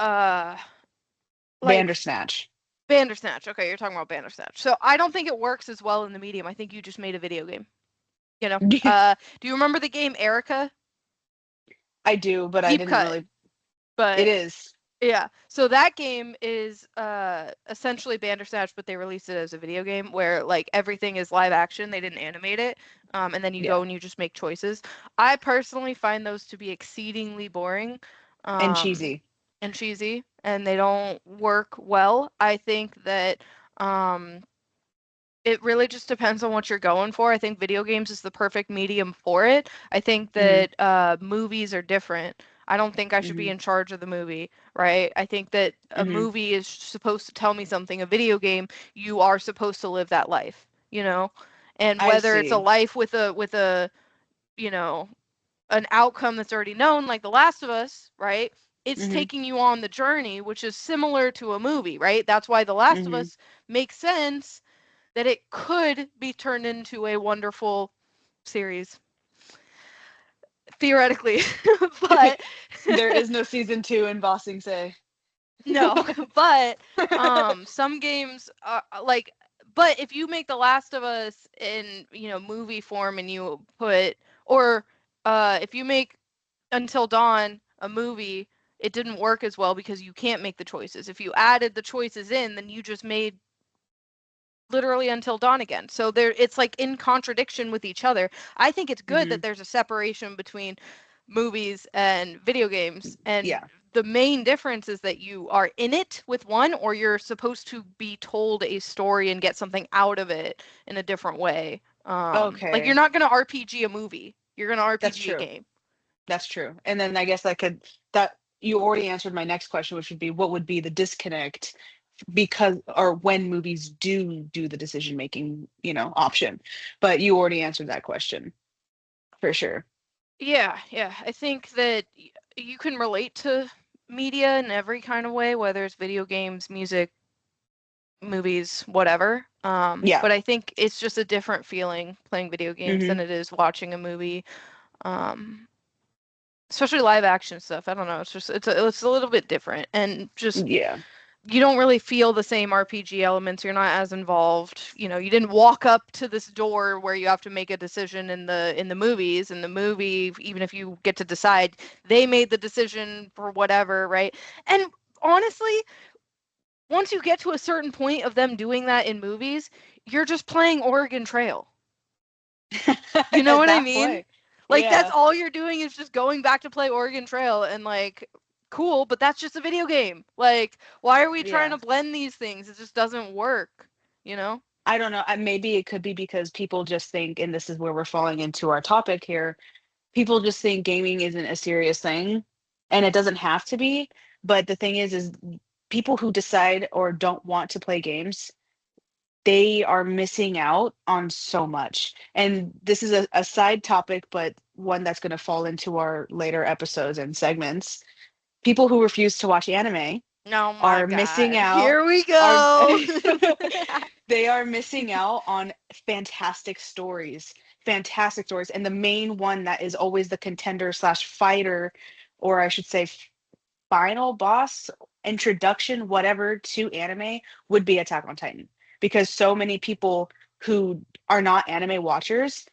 like Bandersnatch. Bandersnatch? Okay, you're talking about Bandersnatch. So I don't think it works as well in the medium. I think you just made a video game. You know, do you remember the game Erica? I do, but I Deep didn't cut, really. It but is. yeah. So that game is essentially Bandersnatch, but they released it as a video game where like everything is live action. They didn't animate it. And then you Yeah. go and you just make choices. I personally find those to be exceedingly boring. And Um, cheesy. and cheesy, and they don't work well. I think that um It really just depends on what you're going for. I think video games is the perfect medium for it. I think Mhm. that movies are different. I don't think I should be Mhm. in charge of the movie, right? I think that a Mhm. movie is supposed to tell me something. A video game, you are supposed to live that life, you know? And I whether it's a see. life with a, you know, an outcome that's already known, like The Last of Us, right? It's Mhm. taking you on the journey, which is similar to a movie, right? That's why The Last of Mhm. Us makes sense that it could be turned into a wonderful series, theoretically. But There is no season 2 in Bossing Say. no, but some games are like, but if you make The Last of Us in, movie form and you put, or if you make Until Dawn a movie, it didn't work as well because you can't make the choices. If you added the choices in, then you just made literally Until Dawn again. So there, it's like in contradiction with each other. I think it's good that Mhm. there's a separation between movies and video games, and Yeah. the main difference is that you are in it with one, or you're supposed to be told a story and get something out of it in a different way. Like you're Okay. not gonna RPG a movie. You're gonna That's RPG a true. game. That's true. And then I guess that you already answered my next question, which would be what would be the disconnect because or when movies do the decision making, option. But you already answered that question for sure. Yeah, yeah. I think that you can relate to media in every kind of way, whether it's video games, music, movies, whatever. Yeah. But I think it's just a different feeling playing video games than Hmm. it is watching a movie. Um, Especially live action stuff. I don't know. It's just it's a little bit different, and just Yeah. you don't really feel the same RPG elements. You're not as involved. You didn't walk up to this door where you have to make a decision in the movies. In the movie, even if you get to decide, they made the decision for whatever, right? And honestly, once you get to a certain point of them doing that in movies, you're just playing Oregon Trail. You know At what I that mean? point. Like that's Yeah. all you're doing is just going back to play Oregon Trail, and like cool, but that's just a video game. Like why are we trying Yeah. to blend these things? It just doesn't work, you know? I don't know. Maybe it could be because people just think, and this is where we're falling into our topic here. People just think gaming isn't a serious thing, and it doesn't have to be. But the thing is people who decide or don't want to play games, they are missing out on so much. And this is a side topic, but one that's going to fall into our later episodes and segments. People who refuse to watch anime Oh my are missing god. out Here we are go. they are missing out on fantastic stories, fantastic stories. And the main one that is always the contender slash fighter, or I should say final boss introduction, whatever, to anime would be Attack on Titan. Because so many people who are not anime watchers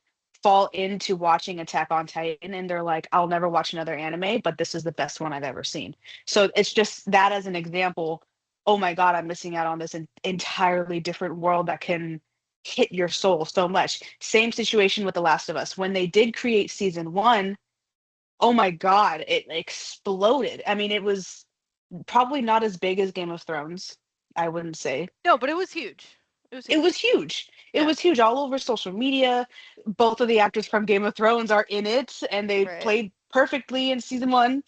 fall into watching Attack on Titan and they're like, I'll never watch another anime, but this is the best one I've ever seen. So it's just that as an example. Oh my God, I'm missing out on this entirely different world that can hit your soul so much. Same situation with The Last of Us. When they did create season one, oh my God, it exploded. I mean, it was probably not as big as Game of Thrones, I wouldn't say. No, but it was huge. It was It was huge. huge. It Yeah. was huge all over social media. Both of the actors from Game of Thrones are in it, and they Right. played perfectly in season one,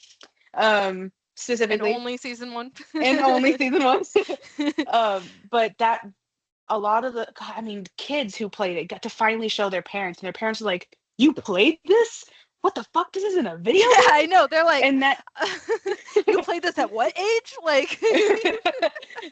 And specifically, only season 1. and only season one. But that a lot of the, God, I mean, kids who played it got to finally show their parents, and their parents were like, "You played this? What the fuck? This isn't a video Yeah, I game?" know. They're like, And that you played this at what age? Like,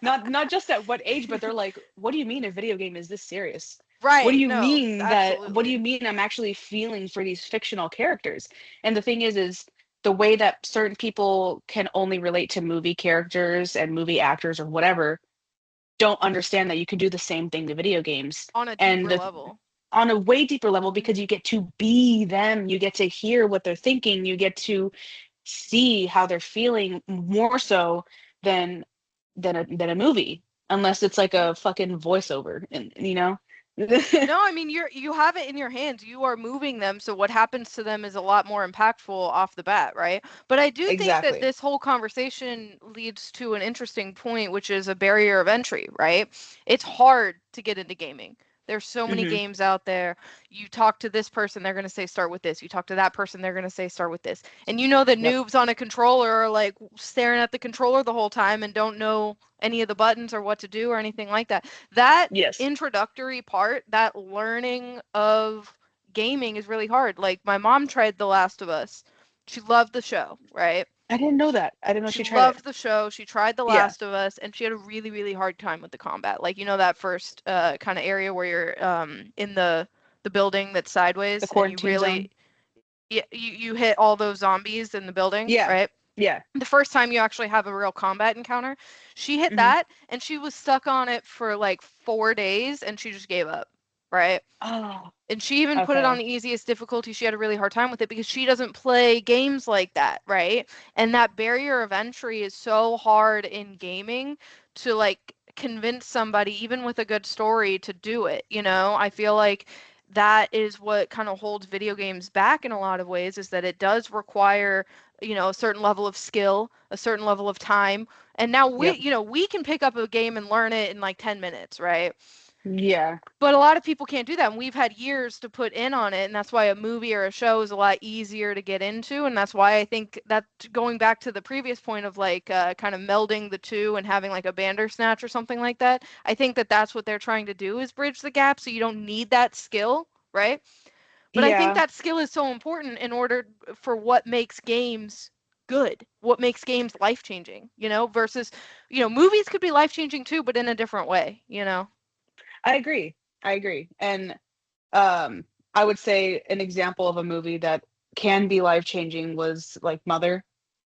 not just at what age, but they're like, what do you mean a video game is this serious? What do right. you No, mean what do absolutely. you mean I'm actually feeling for these fictional characters? And the thing is the way that certain people can only relate to movie characters and movie actors or whatever don't understand that you can do the same thing to video games. On a And deeper level. on a way deeper level because Mhm. you get to be them, you get to hear what they're thinking, you get to see how they're feeling more so than than a movie, unless it's like Yeah. a fucking voiceover, and No, I mean you have it in your hands. You are moving them, so what happens to them is a lot more impactful off the bat, right? But I do think that Exactly. this whole conversation leads to an interesting point, which is a barrier of entry, right? It's hard to get into gaming. There's so many Hmm. games out there. You talk to this person, they're going to say start with this. You talk to that person, they're going to say start with this. And you know the Yep. noobs on a controller are like staring at the controller the whole time and don't know any of the buttons or what to do or anything like that. That Yes. introductory part, that learning of gaming is really hard. Like my mom tried The Last of Us. She loved the show, right? I didn't know that. I didn't know She she tried it. loved the show. She tried The Yeah. Last of Us, and she had a really, really hard time with the combat. Like, you know that first kind of area where you're in the building that's The sideways, and you quarantine really zone. you hit all those zombies in the building, Yeah. right? Yeah. The first time you actually have a real combat encounter, she hit Hmm. that, and she was stuck on it for like 4 days, and she just gave up, right? Oh, And she even put it on okay. the easiest difficulty. She had a really hard time with it because she doesn't play games like that, right? And that barrier of entry is so hard in gaming to like convince somebody, even with a good story, to do it. You know, I feel like that is what kind of holds video games back in a lot of ways, is that it does require, you know, a certain level of skill, a certain level of time. And now we, Yep. you know, we can pick up a game and learn it in like 10 minutes, right? Yeah. But a lot of people can't do that, and we've had years to put in on it, and that's why a movie or a show is a lot easier to get into, and that's why I think that going back to the previous point of like kind of melding the two and having like a Bandersnatch or something like that, I think that that's what they're trying to do is bridge the gap so you don't need that skill, right? But I think Yeah. that skill is so important in order for what makes games good, what makes games life-changing, you know, versus, you know, movies could be life-changing too, but in a different way, you know. I agree. I agree. And um, I would say an example of a movie that can be life changing was like Mother.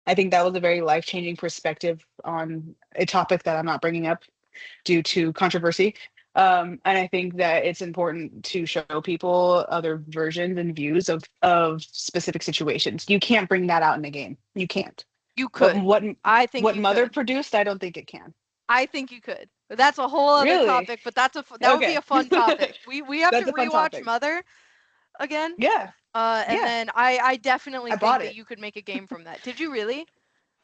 I think that was a very life changing perspective on a topic that I'm not bringing up due to controversy. And I think that it's important to show people other versions and views of specific situations. You can't bring that out in a game. You can't. You But could. I think what you Mother could. produced, I don't think it can. I think you could. But that's a whole other Really? topic, but that would be a Okay. fun topic. We have to That's a fun rewatch topic. Mother again. Yeah. And Yeah. then I definitely I think bought that it. you could make a game from that. Did you really?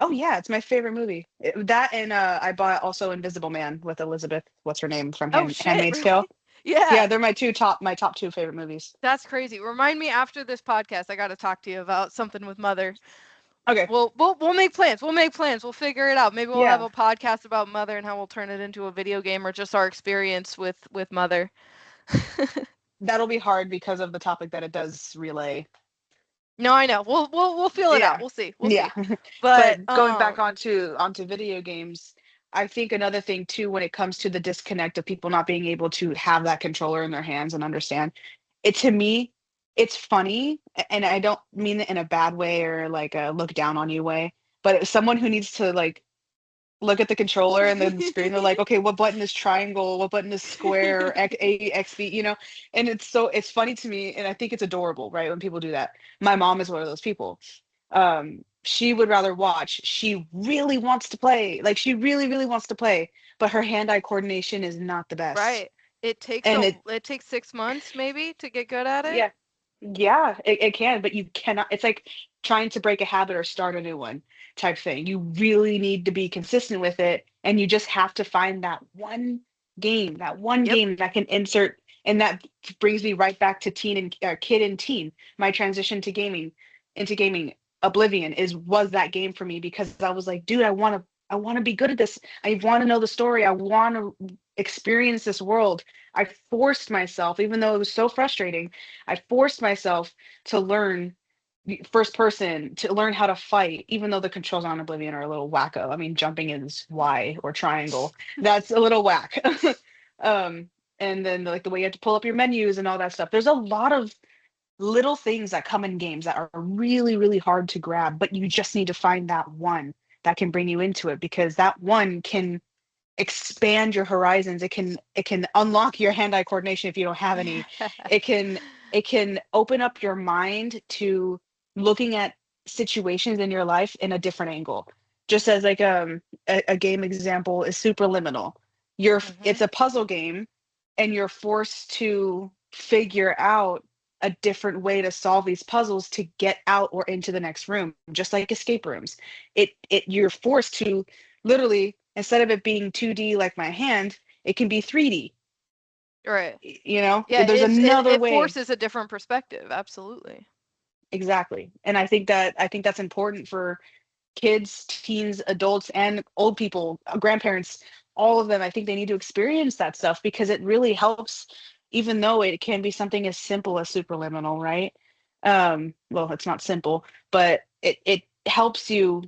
Oh yeah, it's my favorite movie. That and I bought also Invisible Man with Elizabeth, what's her name from Oh shit, Handmaid's really? Tale. Yeah. Yeah, they're my top two favorite movies. That's crazy. Remind me after this podcast, I got to talk to you about something with Mother. Okay. We'll make plans. We'll make plans. We'll figure it out. Maybe we'll have Yeah, a podcast about Mother and how we'll turn it into a video game or just our experience with Mother. that'll be hard because of the topic that it does relay. No, I know. We'll feel it out. Yeah. We'll see. We'll Yeah. see. But But going back onto video games, I think another thing too when it comes to the disconnect of people not being able to have that controller in their hands and understand, it to me, it's funny, and I don't mean it in a bad way or like a look down on you way, but it's someone who needs to like look at the controller and then the screen, they're like, okay, what button is triangle, what button is square, x b, and it's funny to me, and I think it's adorable, right, when people do that. My mom is one of those people. She would rather watch. She really wants to play, like she really really wants to play, but her hand-eye coordination is not the best. right. And it It takes 6 months maybe to get good at it. Yeah. Yeah, it can, but you cannot. It's like trying to break a habit or start a new one type thing. You really need to be consistent with it, and you just have to find that one Yep. game that can insert. And that brings me right back to teen and kid and teen. My transition to gaming, Oblivion was that game for me because I was like, dude, I want to be good at this. I want to know the story. I want to experience this world. I forced myself, even though it was so frustrating. I forced myself to learn first person, to learn how to fight, even though the controls on Oblivion are a little wacko. I mean, jumping is Y or triangle. That's a little whack. um, and then like the way you have to pull up your menus and all that stuff. There's a lot of little things that come in games that are really, really hard to grab, but you just need to find that one that can bring you into it because that one can expand your horizons. It can unlock your hand-eye coordination if you don't have any. It can open up your mind to looking at situations in your life in a different angle. Just as like a game example is Superliminal. It's Mhm. a puzzle game and you're forced to figure out a different way to solve these puzzles to get out or into the next room, just like escape rooms. It you're forced to literally, instead of it being 2D like my hand, it can be 3D. Right. You know, Yeah, there's another it way. forces a different perspective. Absolutely. Exactly. And I think that's important for kids, teens, adults, and old people, grandparents, all of them. I think they need to experience that stuff because it really helps, even though it can be something as simple as superliminal, right? Well, it's not simple, but it helps you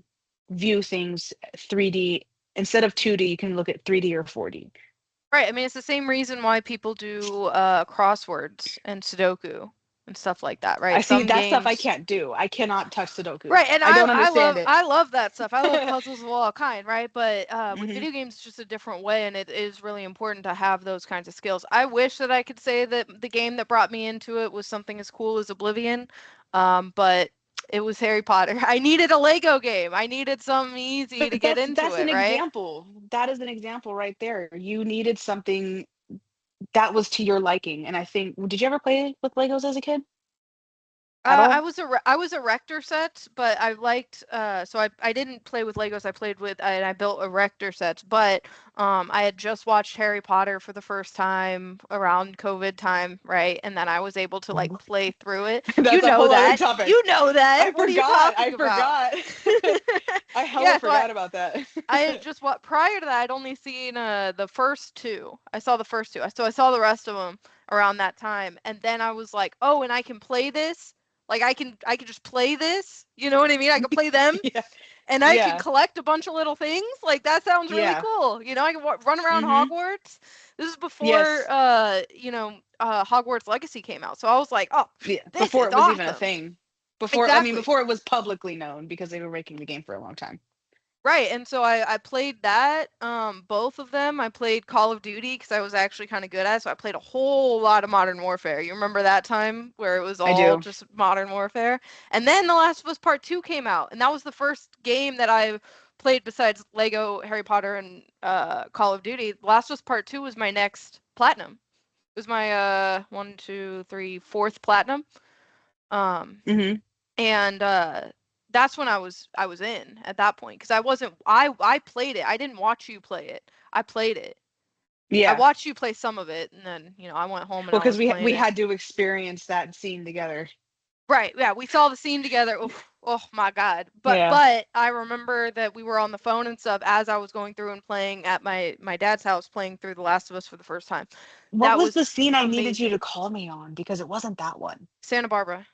view things 3D instead of 2D. You can look at 3D or 4D. Right. I mean, it's the same reason why people do crosswords and Sudoku and stuff like that, I right? see Some that stuff I games. can't do. I cannot touch Sudoku. Right, and I don't understand it. I love that stuff. I love puzzles of all kind, right? But with Hmm. video games, it's just a different way, and it is really important to have those kinds of skills. I wish that I could say that the game that brought me into it was something as cool as Oblivion, but it was Harry Potter. I needed a Lego game. I needed something easy to But get into that's an it, right? example. That is an example right there. You needed something that was to your liking. And I think, did you ever play with Legos as a kid at I all? was I was a Rector set, but I liked so I didn't play with Legos. I played with and I built a Rector set, but I had just watched Harry Potter for the first time around COVID time, right? And then I was able to like Mhm. play through it. You That's a know whole other that. topic. You know that. I What are you forgot. talking I about? forgot. I hella Yeah, so forgot about that. I had just what prior to that I'd only seen the first two. I saw the first two. So I saw the rest of them around that time, and then I was like, "Oh, and I can play this? Like I can just play this? You know what I mean? I can play them Yeah. and I can Yeah. collect a bunch of little things. Like that sounds really Yeah. cool. You know, I can run around Hmm. Hogwarts. This is before Yes. Hogwarts Legacy came out. So I was like, "Oh, Yeah. this Before is it was even a awesome." thing. Before, I mean, Exactly. before it was publicly known because they were making the game for a long time. Right, and so I played that, both of them. I played Call of Duty because I was actually kind of good at it, so I played a whole lot of Modern Warfare. You remember that time where it was I all do. just Modern Warfare? And then The Last of Us Part 2 came out, and that was the first game that I played besides Lego, Harry Potter, and Call of Duty. The Last of Us Part 2 was my next platinum. It was my one, two, three, fourth platinum. Um, Hmm. and that's when I was in at that point because I wasn't I played it. I didn't watch you play it. I played it. I Yeah. watched you play some of it, and then I went home and Well, I because was playing we it. had to experience that scene together. Right, yeah, we saw the scene together. Oof, oh my God. Yeah. But I remember that we were on the phone and stuff as I was going through and playing at my dad's house, playing through The Last of Us for the first time. What That was was the scene I needed you to amazing. call me on? Because it wasn't that one. Santa Barbara.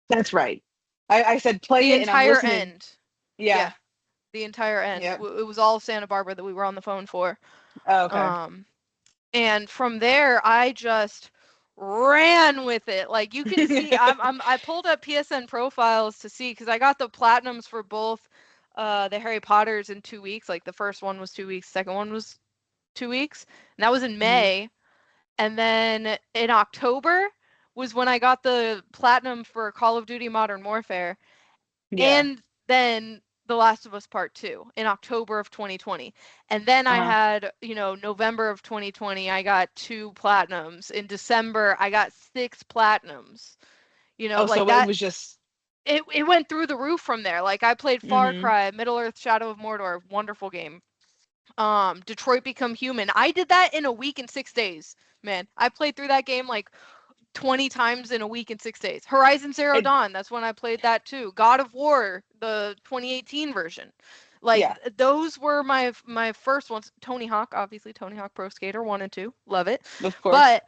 That's right. I said The play it and I'm entire listening. end. Yeah. Yeah, the entire end. Yep. It was all Santa Barbara that we were on the phone for. Oh, okay. Um, and from there, I just ran with it. Like you can see, I pulled up PSN profiles to see because I got the platinums for both the Harry Potters in 2 weeks. Like the first one was 2 weeks, second one was 2 weeks, and that was in Hmm. May. And then in October was when I got the platinum for Call of Duty Modern Warfare. Yeah. And then The Last of Us Part 2 in October of 2020. And then I Uh-huh. had, November of 2020, I got two platinums. In December, I got six platinums. Oh, Like so it that, was just. it went through the roof from there. Like I played Far Hmm. Cry, Middle Earth, Shadow of Mordor, wonderful game. Detroit Become Human. I did that in a week and 6 days, man. I played through that game like 20 times in a week and 6 days. Horizon Zero It. Dawn, that's when I played that too. God of War, the 2018 version. Like Yeah. those were my first ones. Tony Hawk, obviously Tony Hawk Pro Skater 1 and 2, love it. Of course. But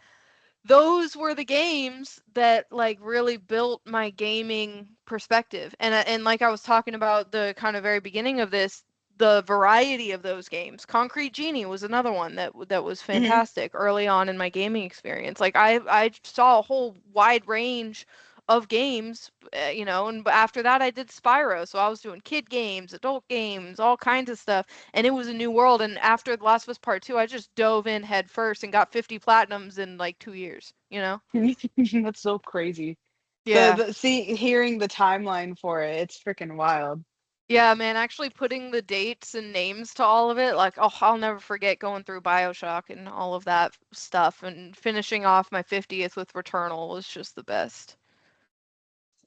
those were the games that like really built my gaming perspective. And like I was talking about the kind of very beginning of this, the variety of those games. Concrete Genie was another one that was Hmm. fantastic early on in my gaming experience. Like I saw a whole wide range of games, and after that I did Spyro. So I was doing kid games, adult games, all kinds of stuff, and it was a new world. And after The Last of Us Part 2, I just dove in head first and got 50 platinums in like 2 years, you know? That's so crazy. Yeah. The see hearing the timeline for it, it's freaking wild. Yeah, man, actually putting the dates and names to all of it, like, oh, I'll never forget going through BioShock and all of that stuff and finishing off my 50th with Returnal was just the best.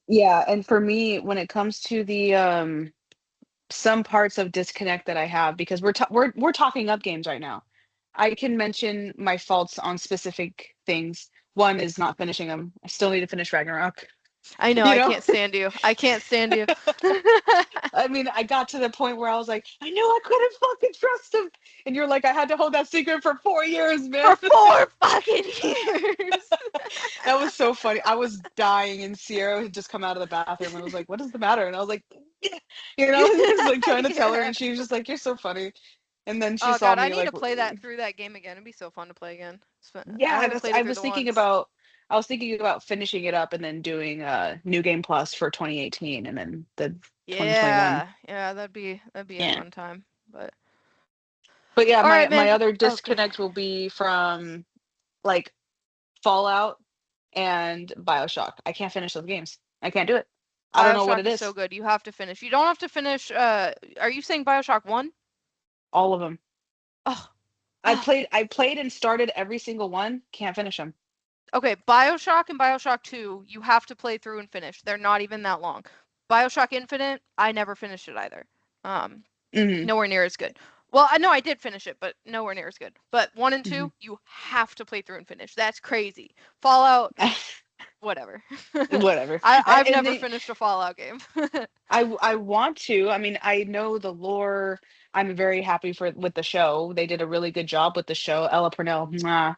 Yeah, and for me, when it comes to the some parts of disconnect that I have, because we're talking up games right now. I can mention my faults on specific things. One is not finishing them. I still need to finish Ragnarok. I know, You I know? can't stand you. I can't stand you. I mean, I got to the point where I was like, I knew I couldn't fucking trust him. And you're like, I had to hold that secret for 4 years, man. For 4 fucking years. That was so funny. I was dying, and Sierra had just come out of the bathroom and was like, "What is the matter?" And I was like, "Yeah," just like trying to tell her, Yeah. and she was just like, "You're so funny." And then she Oh saw god, I me need like, to play that through that game again. It'd be so fun to play again. I yeah, haven't that's. played it I through was the thinking once. about. I was thinking about finishing it up and then doing New Game Plus for 2018 and then the 2021. Yeah, that'd be a Yeah. fun time. But But yeah, all right, my man. other Okay. disconnect will be from like Fallout and BioShock. I can't finish those games. I can't do it. I don't know what BioShock it is so is. good. You have to finish. You don't have to finish are you saying BioShock 1? All of them. Oh. Oh. I played and started every single one. Can't finish them. Okay, BioShock and BioShock 2, you have to play through and finish. They're not even that long. BioShock Infinite, I never finished it either. Um, Hmm. Nowhere near as good. Well, I know I did finish it, but nowhere near as good. But 1 and Hmm. 2, you have to play through and finish. That's crazy. Fallout, whatever. Whatever. I've And never they, finished a Fallout game. I want to. I mean, I know the lore. I'm very happy for with the show. They did a really good job with the show. Ella Purnell, mwah,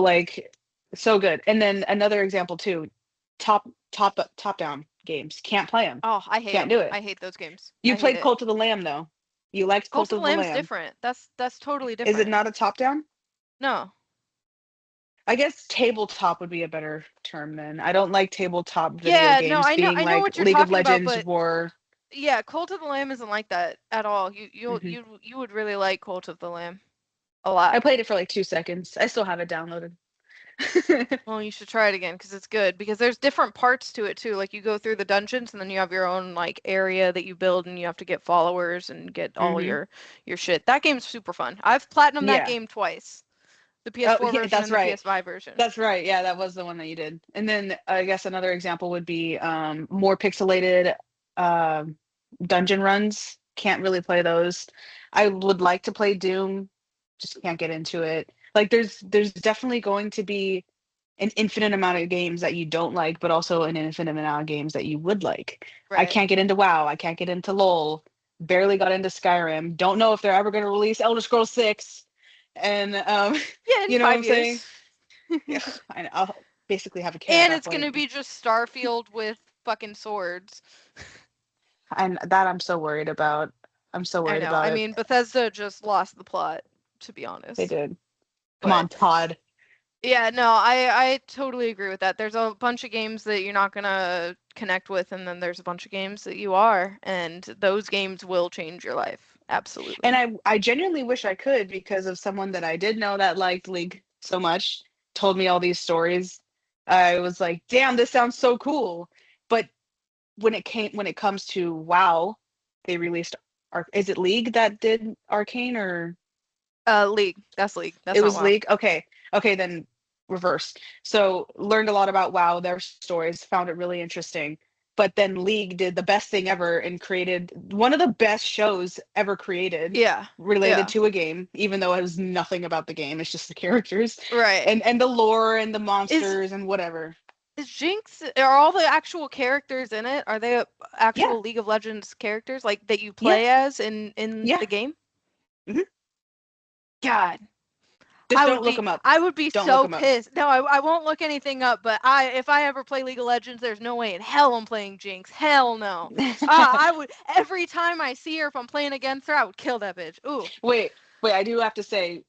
like so good. And then another example too, top down games. Can't play them. Oh, I hate Can't them. do it. I hate those games. You I hate played it. Cult of the Lamb though. You liked Cult Cult of the of the Lamb's Lamb. different. That's totally Is it different. not a top down? No. I guess tabletop would be a better term then. I don't like tabletop video Yeah, no, games being I know like what you're League of talking about, Legends, but War. yeah, Cult of the Lamb isn't like that at all. Hmm. You would really like Cult of the Lamb a lot. I played it for like 2 seconds. I still have it downloaded. Well, you should try it again because it's good. Because there's different parts to it too. Like you go through the dungeons and then you have your own like area that you build and you have to get followers and get all Hmm. your shit. That game's super fun. I've platinumed that Yeah. game twice. The Oh, PS4 yeah, version that's and the right. PS5 version. That's right. Yeah, that was the one that you did. And then I guess another example would be more pixelated um dungeon runs. Can't really play those. I would like to play Doom, just can't get into it. Like there's definitely going to be an infinite amount of games that you don't like, but also an infinite amount of games that you would like. I Right. can't get into WoW. I can't get into LOL. Barely got into Skyrim. Don't know if they're ever going to release Elder Scrolls 6. And Yeah, in you know what I'm 5 years. saying? Yeah, I'll basically have a kid at And that it's point. gonna be just Starfield with fucking swords. And that I'm so worried about. I'm so I worried know. about I it. mean, Bethesda just lost the plot, to be They honest. did. Come But on, Todd. yeah, no, I totally agree with that. There's a bunch of games that you're not gonna connect with, and then there's a bunch of games that you are, and those games will change your life. And Absolutely. I genuinely wish I could because of someone that I did know that liked League so much, told me all these stories. I was like, damn, this sounds so cool. But when it comes to WoW, they released is it League that did Arcane or League. That's League. That's it not was WoW. League? Okay. Okay, then reverse. So learned a lot about WoW, their stories, found it really interesting. But then League did the best thing ever and created one of the best shows ever created Yeah. related Yeah. to a game, even though it was nothing about the game. It's just the characters Right. and the lore and the Is monsters and whatever. is Jinx, are all the actual characters in it? Are they Yeah. actual League of Legends characters like that you Yeah. play as in Yeah. the game? Hmm. God, Just don't look them up. I would be Don't look so them up. pissed. No, I won't look anything up, but if I ever play League of Legends, there's no way in hell I'm playing Jinx. Hell no. I would every time I see her if I'm playing against her, I would kill that bitch. Ooh. Wait, I do have to say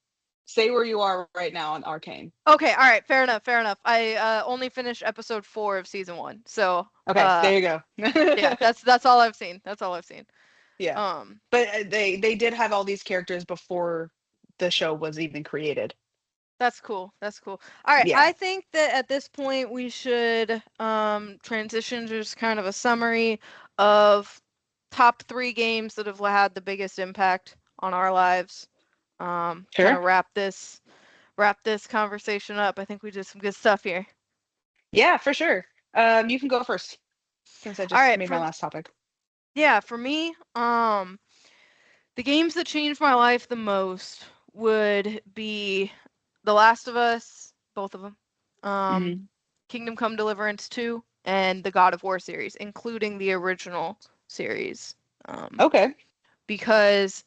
where you are right now on Arcane. Okay, all right, fair enough, fair enough. I only finished episode 4 of season 1. So, Okay, there you yeah, go. that's all I've seen. That's all I've seen. Yeah. Um But they did have all these characters before the show was even created. That's cool. That's cool. All right, Yeah. I think that at this point we should transition to just kind of a summary of top 3 games that have had the biggest impact on our lives. Kind Sure. of wrap this conversation up. I think we did some good stuff here. Yeah, for sure. You can go first since I All just right, made my last topic. for me, the games that changed my life the most would be The Last of Us, both of them. Um, Hmm. Kingdom Come Deliverance 2 and the God of War series, including the original series. Um, Okay. because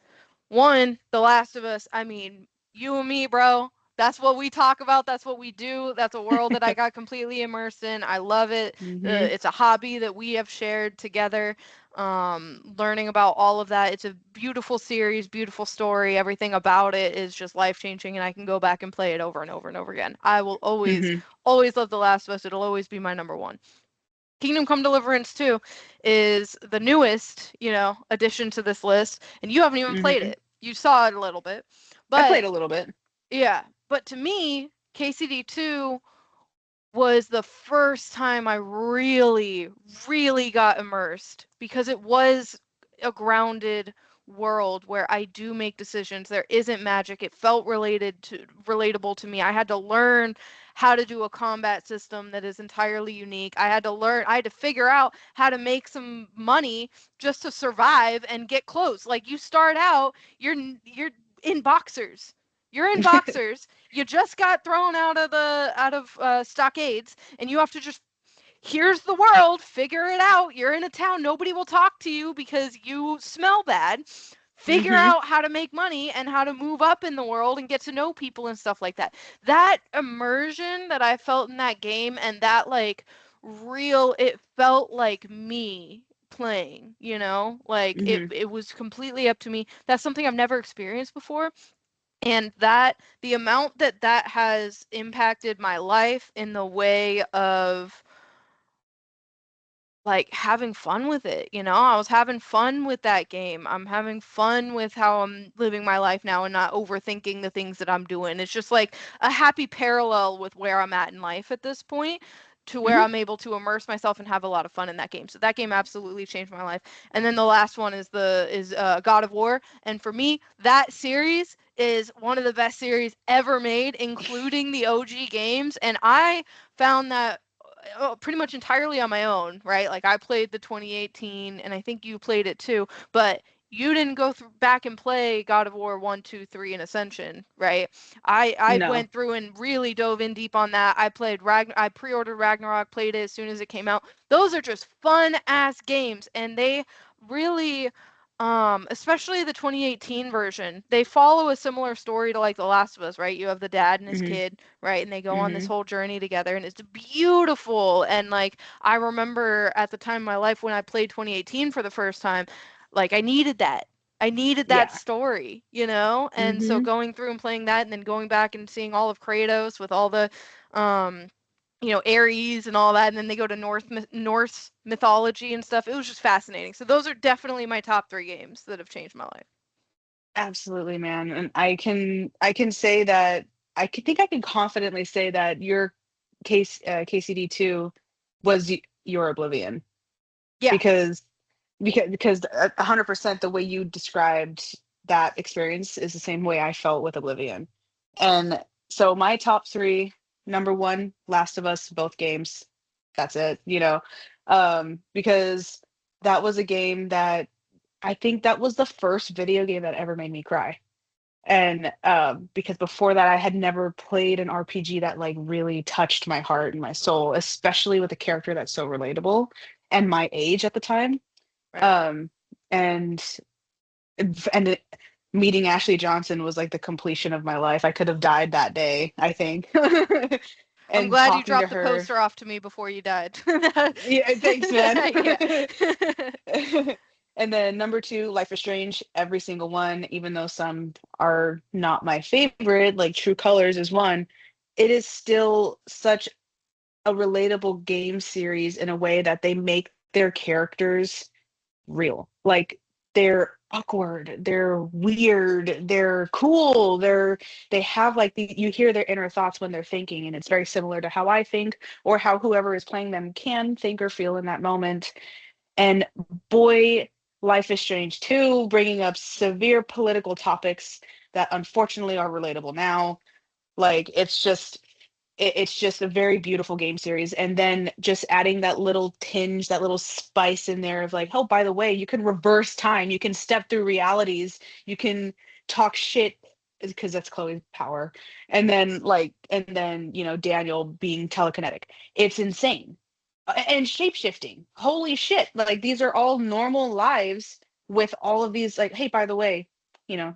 one, The Last of Us, I mean, you and me, bro. That's what we talk about. That's what we do. That's a world that I got completely immersed in. I love it. Hmm. It's a hobby that we have shared together. Learning about all of that. It's a beautiful series, beautiful story. Everything about it is just life changing, and I can go back and play it over and over and over again. I will always, Hmm. always love The Last of Us. It'll always be my number one. Kingdom Come Deliverance 2 is the newest, addition to this list, and you haven't even played Hmm. it. You saw it a little bit. I But played a little bit. yeah, but to me, KCD2 was the first time I really, really got immersed because it was a grounded world where I do make decisions. There isn't magic. It felt relatable to me. I had to learn how to do a combat system that is entirely unique. I had to figure out how to make some money just to survive and get close. Like you start out, you're in boxers. You're in boxers, you just got thrown out of stockades, and you have to just here's the world, figure it out. You're in a town, nobody will talk to you because you smell bad. Figure Hmm. out how to make money and how to move up in the world and get to know people and stuff like that. That immersion that I felt in that game and that like it felt like me playing, like it Hmm. it was completely up to me. That's something I've never experienced before, and that the amount that that has impacted my life in the way of like having fun with it, I was having fun with that game. I'm having fun with how I'm living my life now and not overthinking the things that I'm doing. It's just like a happy parallel with where I'm at in life at this point, to where Hmm. I'm able to immerse myself and have a lot of fun in that game. So that game absolutely changed my life. And then the last one is God of War, and for me, that series is one of the best series ever made, including the OG games, and I found that pretty much entirely on my own, right? Like I played the 2018, and I think you played it too, but you didn't go back and play God of War 1, 2, 3, and Ascension, right? I No. went through and really dove in deep on that. I pre-ordered Ragnarok, played it as soon as it came out. Those are just fun ass games, and they really especially the 2018 version, they follow a similar story to like The Last of Us, right? You have the dad and his Hmm. kid, right? And they go on this Hmm. whole journey together, and it's beautiful. And like I remember at the time in my life when I played 2018 for the first time, like I needed that. I needed that Yeah. story, you know? And so Hmm. going through and playing that and then going back and seeing all of Kratos with all the um Ares and all that, and then they go to Norse mythology and stuff. It was just fascinating. So those are definitely my top 3 games that have changed my life. Absolutely, man. And I can say that think I can confidently say that your KCD2 was your Oblivion, Yeah. because 100% the way you described that experience is the same way I felt with Oblivion. And so my top three: number one, Last of Us, both games. That's it, because that was a game that I think that was the first video game that ever made me cry. And because before that I had never played an RPG that like really touched my heart and my soul, especially with a character that's so relatable and my age at the time. Right. um and and meeting Ashley Johnson was like the completion of my life. I could have died that day, I think. I'm And glad you talking to dropped the her. poster off to me before you died. Yeah, thanks, man. Yeah. And then number two, Life is Strange, every single one, even though some are not my favorite, like True Colors is one. It is still such a relatable game series in a way that they make their characters real. Like they're awkward, they're weird, they're cool, they have like you hear their inner thoughts when they're thinking, and it's very similar to how I think, or how whoever is playing them can think or feel in that moment. And boy, Life is Strange too, bringing up severe political topics that unfortunately are relatable now. Like it's just a very beautiful game series. And then just adding that little tinge, that little spice in there of like, oh, by the way, you can reverse time, you can step through realities, you can talk shit because that's Chloe's power. And then, Daniel being telekinetic. It's insane. And shape-shifting. Holy shit. Like these are all normal lives with all of these, like, hey, by the way,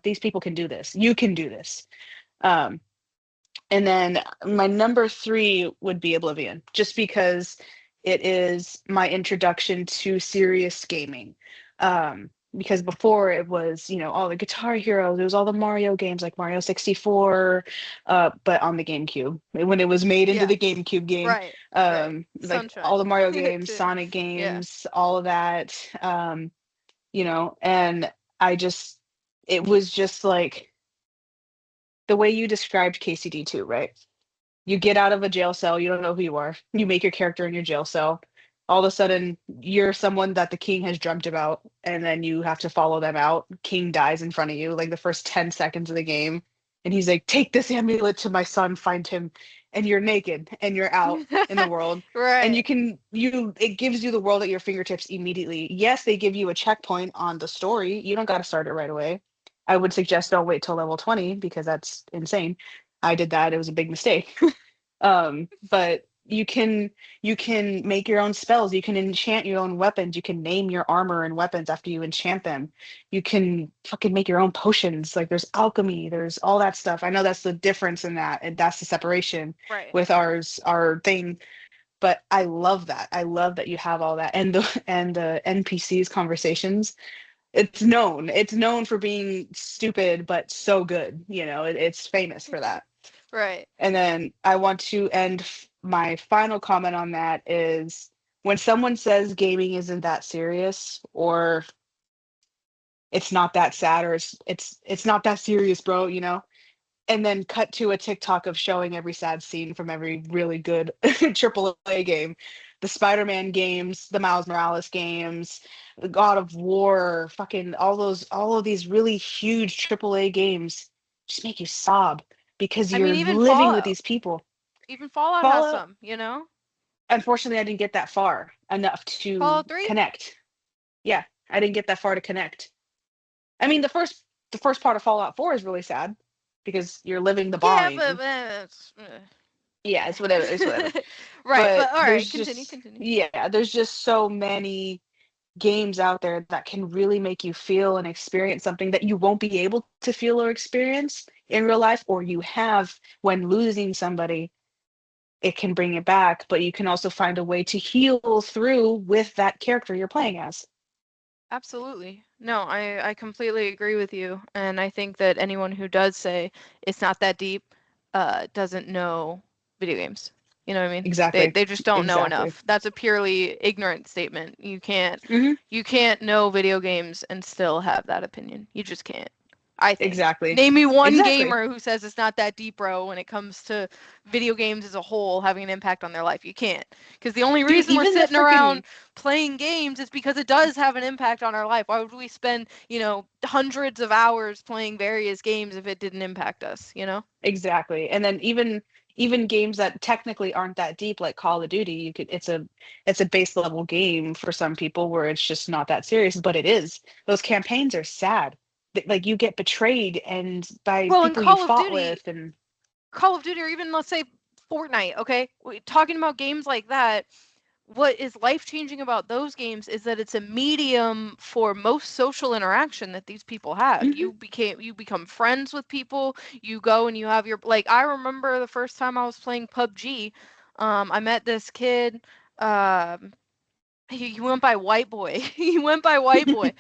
these people can do this. You can do this. Um, and then my number three would be Oblivion, just because it is my introduction to serious gaming. Because before it was, all the Guitar Heroes, it was all the Mario games like Mario 64, but on the GameCube. When it was made into Yeah. the GameCube game, Right. Right. like all Sunshine. the Mario games, Too. Sonic Yeah. games, all of that. And I just, it was just like the way you described KCD2, right? You get out of a jail cell, you don't know who you are. You make your character in your jail cell. All of a sudden, you're someone that the king has dreamt about, and then you have to follow them out. King dies in front of you, like the first 10 seconds of the game. And he's like, take this amulet to my son, find him. And you're naked and you're out in the world. And Right. it gives you the world at your fingertips immediately. Yes, they give you a checkpoint on the story. You don't got to start it right away. I would suggest don't wait till level 20 because that's insane. I did that. It was a big mistake. But you can make your own spells, you can enchant your own weapons, you can name your armor and weapons after you enchant them. You can fucking make your own potions. Like there's alchemy, there's all that stuff. I know that's the difference in that, and that's the separation Right. with our thing. But I love that. I love that you have all that. And the NPCs conversations. It's known for being stupid but so good. It's famous for that. Right. And then I want to end my final comment on that is when someone says gaming isn't that serious, or it's not that sad, or it's not that serious, bro, and then cut to a TikTok of showing every sad scene from every really good AAA game. The Spider-Man games, the Miles Morales games, the God of War, fucking all of these really huge AAA games just make you sob because I mean, you're even living with Fallout. these people. Even Fallout has Fallout, some. unfortunately, I didn't get that far enough to Fallout 3? connect. Yeah, I didn't get that far to connect. I mean, the first part of Fallout 4 is really sad because you're living the Yeah, but, bind. it's, Yeah, it's whatever, it's whatever. right. But But all right, continue, continue. there's just so many games out there that can really make you feel and experience something that you won't be able to feel or experience in real life, or you have when losing somebody. It can bring it back, but you can also find a way to heal through with that character you're playing as. Absolutely. No, I completely agree with you. And I think that anyone who does say it's not that deep, doesn't know video games. You know what I mean? They Exactly. they just don't know Exactly. enough. That's a purely ignorant statement. Hmm. You can't know video games and still have that opinion. You just can't. I think. Exactly. Name me one Exactly. gamer who says it's not that deep, bro, when it comes to video games as a whole having an impact on their life. You can't. Because the only Dude, reason we're even the sitting around freaking playing games is because it does have an impact on our life. Why would we spend, hundreds of hours playing various games if it didn't impact us? exactly. And then even games that technically aren't that deep, like Call of Duty, it's a base level game for some people where it's just not that serious, but it is. Those campaigns are sad. Like you get betrayed and by Well, in people you fought with, and Call of Duty, or even let's say Fortnite, okay? Talking about games like that, what is life changing about those games is that it's a medium for most social interaction that these people have. Mhm. You become friends with people. You go and you have your, like, I remember the first time I was playing PUBG. I met this kid. Um, he went by White Boy. He went by White Boy.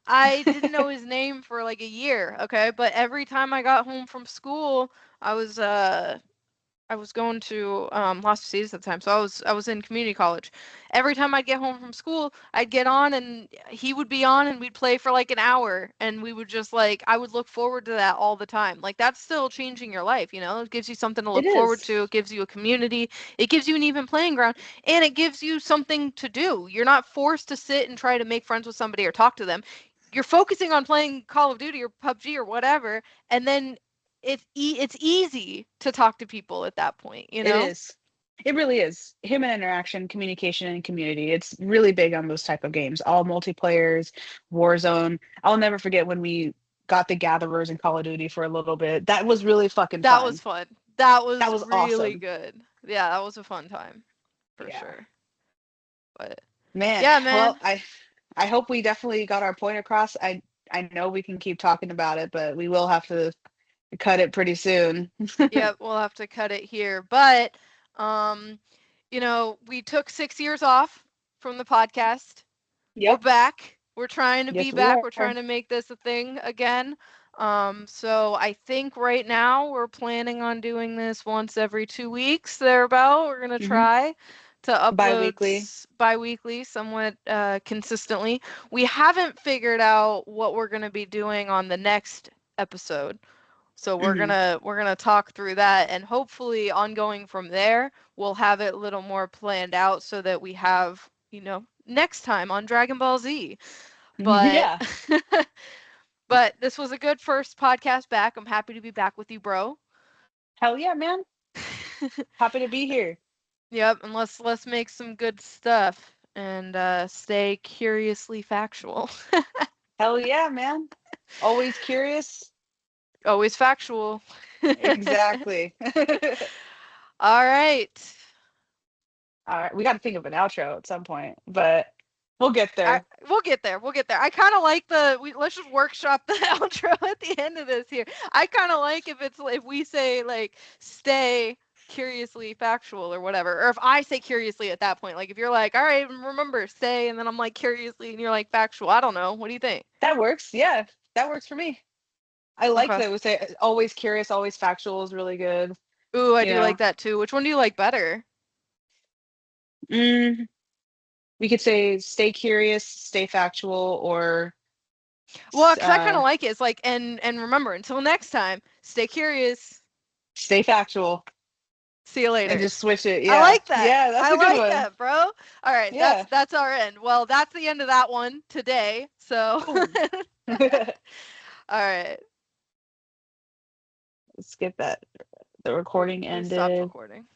I didn't know his name for like a year, okay? But every time I got home from school, I was uh I was going to Las Positas at the time, so I was in community college. Every time I'd get home from school, I'd get on and he would be on and we'd play for like an hour and we would just like I would look forward to that all the time. Like that's still changing your life. It gives you something to It look forward is. to, it gives you a community, it gives you an even playing ground, and it gives you something to do. You're not forced to sit and try to make friends with somebody or talk to them. You're focusing on playing Call of Duty or PUBG or whatever, and then it's easy to talk to people at that point, you It know? is. It really is. Human interaction, communication, and community. It's really big on those type of games. All multiplayers, Warzone. I'll never forget when we got the gatherers in Call of Duty for a little bit. That was really fucking That was fun. fun. That That was was really awesome. good. Yeah, that was a fun time for Yeah. sure. But Man, yeah, well, man. I hope we definitely got our point across. I know we can keep talking about it, but we will have to cut it pretty soon. Yep, we'll have to cut it here. But um, we took 6 years off from the podcast. We're Yep. back. We're trying to be Yes, we back. are. We're trying to make this a thing again. So I think right now we're planning on doing this once every 2 weeks, thereabout. We're gonna Hmm. try to upload Bi-weekly. bi-weekly, somewhat consistently. We haven't figured out what we're gonna be doing on the next episode. So we're Hmm. gonna we're gonna talk through that, and hopefully ongoing from there, we'll have it a little more planned out so that we have, next time on Dragon Ball Z. But Yeah. but this was a good first podcast back. I'm happy to be back with you, bro. Hell yeah, man. Happy to be here. Yep, and let's make some good stuff and stay curiously factual. Hell yeah, man. Always curious. Always factual. Exactly. All right. All right, we got to think of an outro at some point, but we'll get I, there. we'll get there. We'll get there. I kind of like let's just workshop the outro at the end of this here. I kind of like if we say like stay curiously factual or whatever, or if I say curiously at that point, like if you're like, all right, remember stay, and then I'm like curiously, and you're like factual. I don't know. What do you think? That works. Yeah, that works for me. I like Okay. that we say always curious, always factual is really good. Ooh, I You do like know, that too. Which one do you like better? mm, we could say stay curious, stay factual, or Well, because I kind uh, of like it. It's like and remember, until next time, stay curious. stay factual, See you and later. just switch it. I Yeah, like that. yeah, that's I a good like one. that, bro. All right, that's Yeah. that's our end. Well, that's the end of that one today. So, Boom. all right. Let's get that. The recording We stopped ended. recording.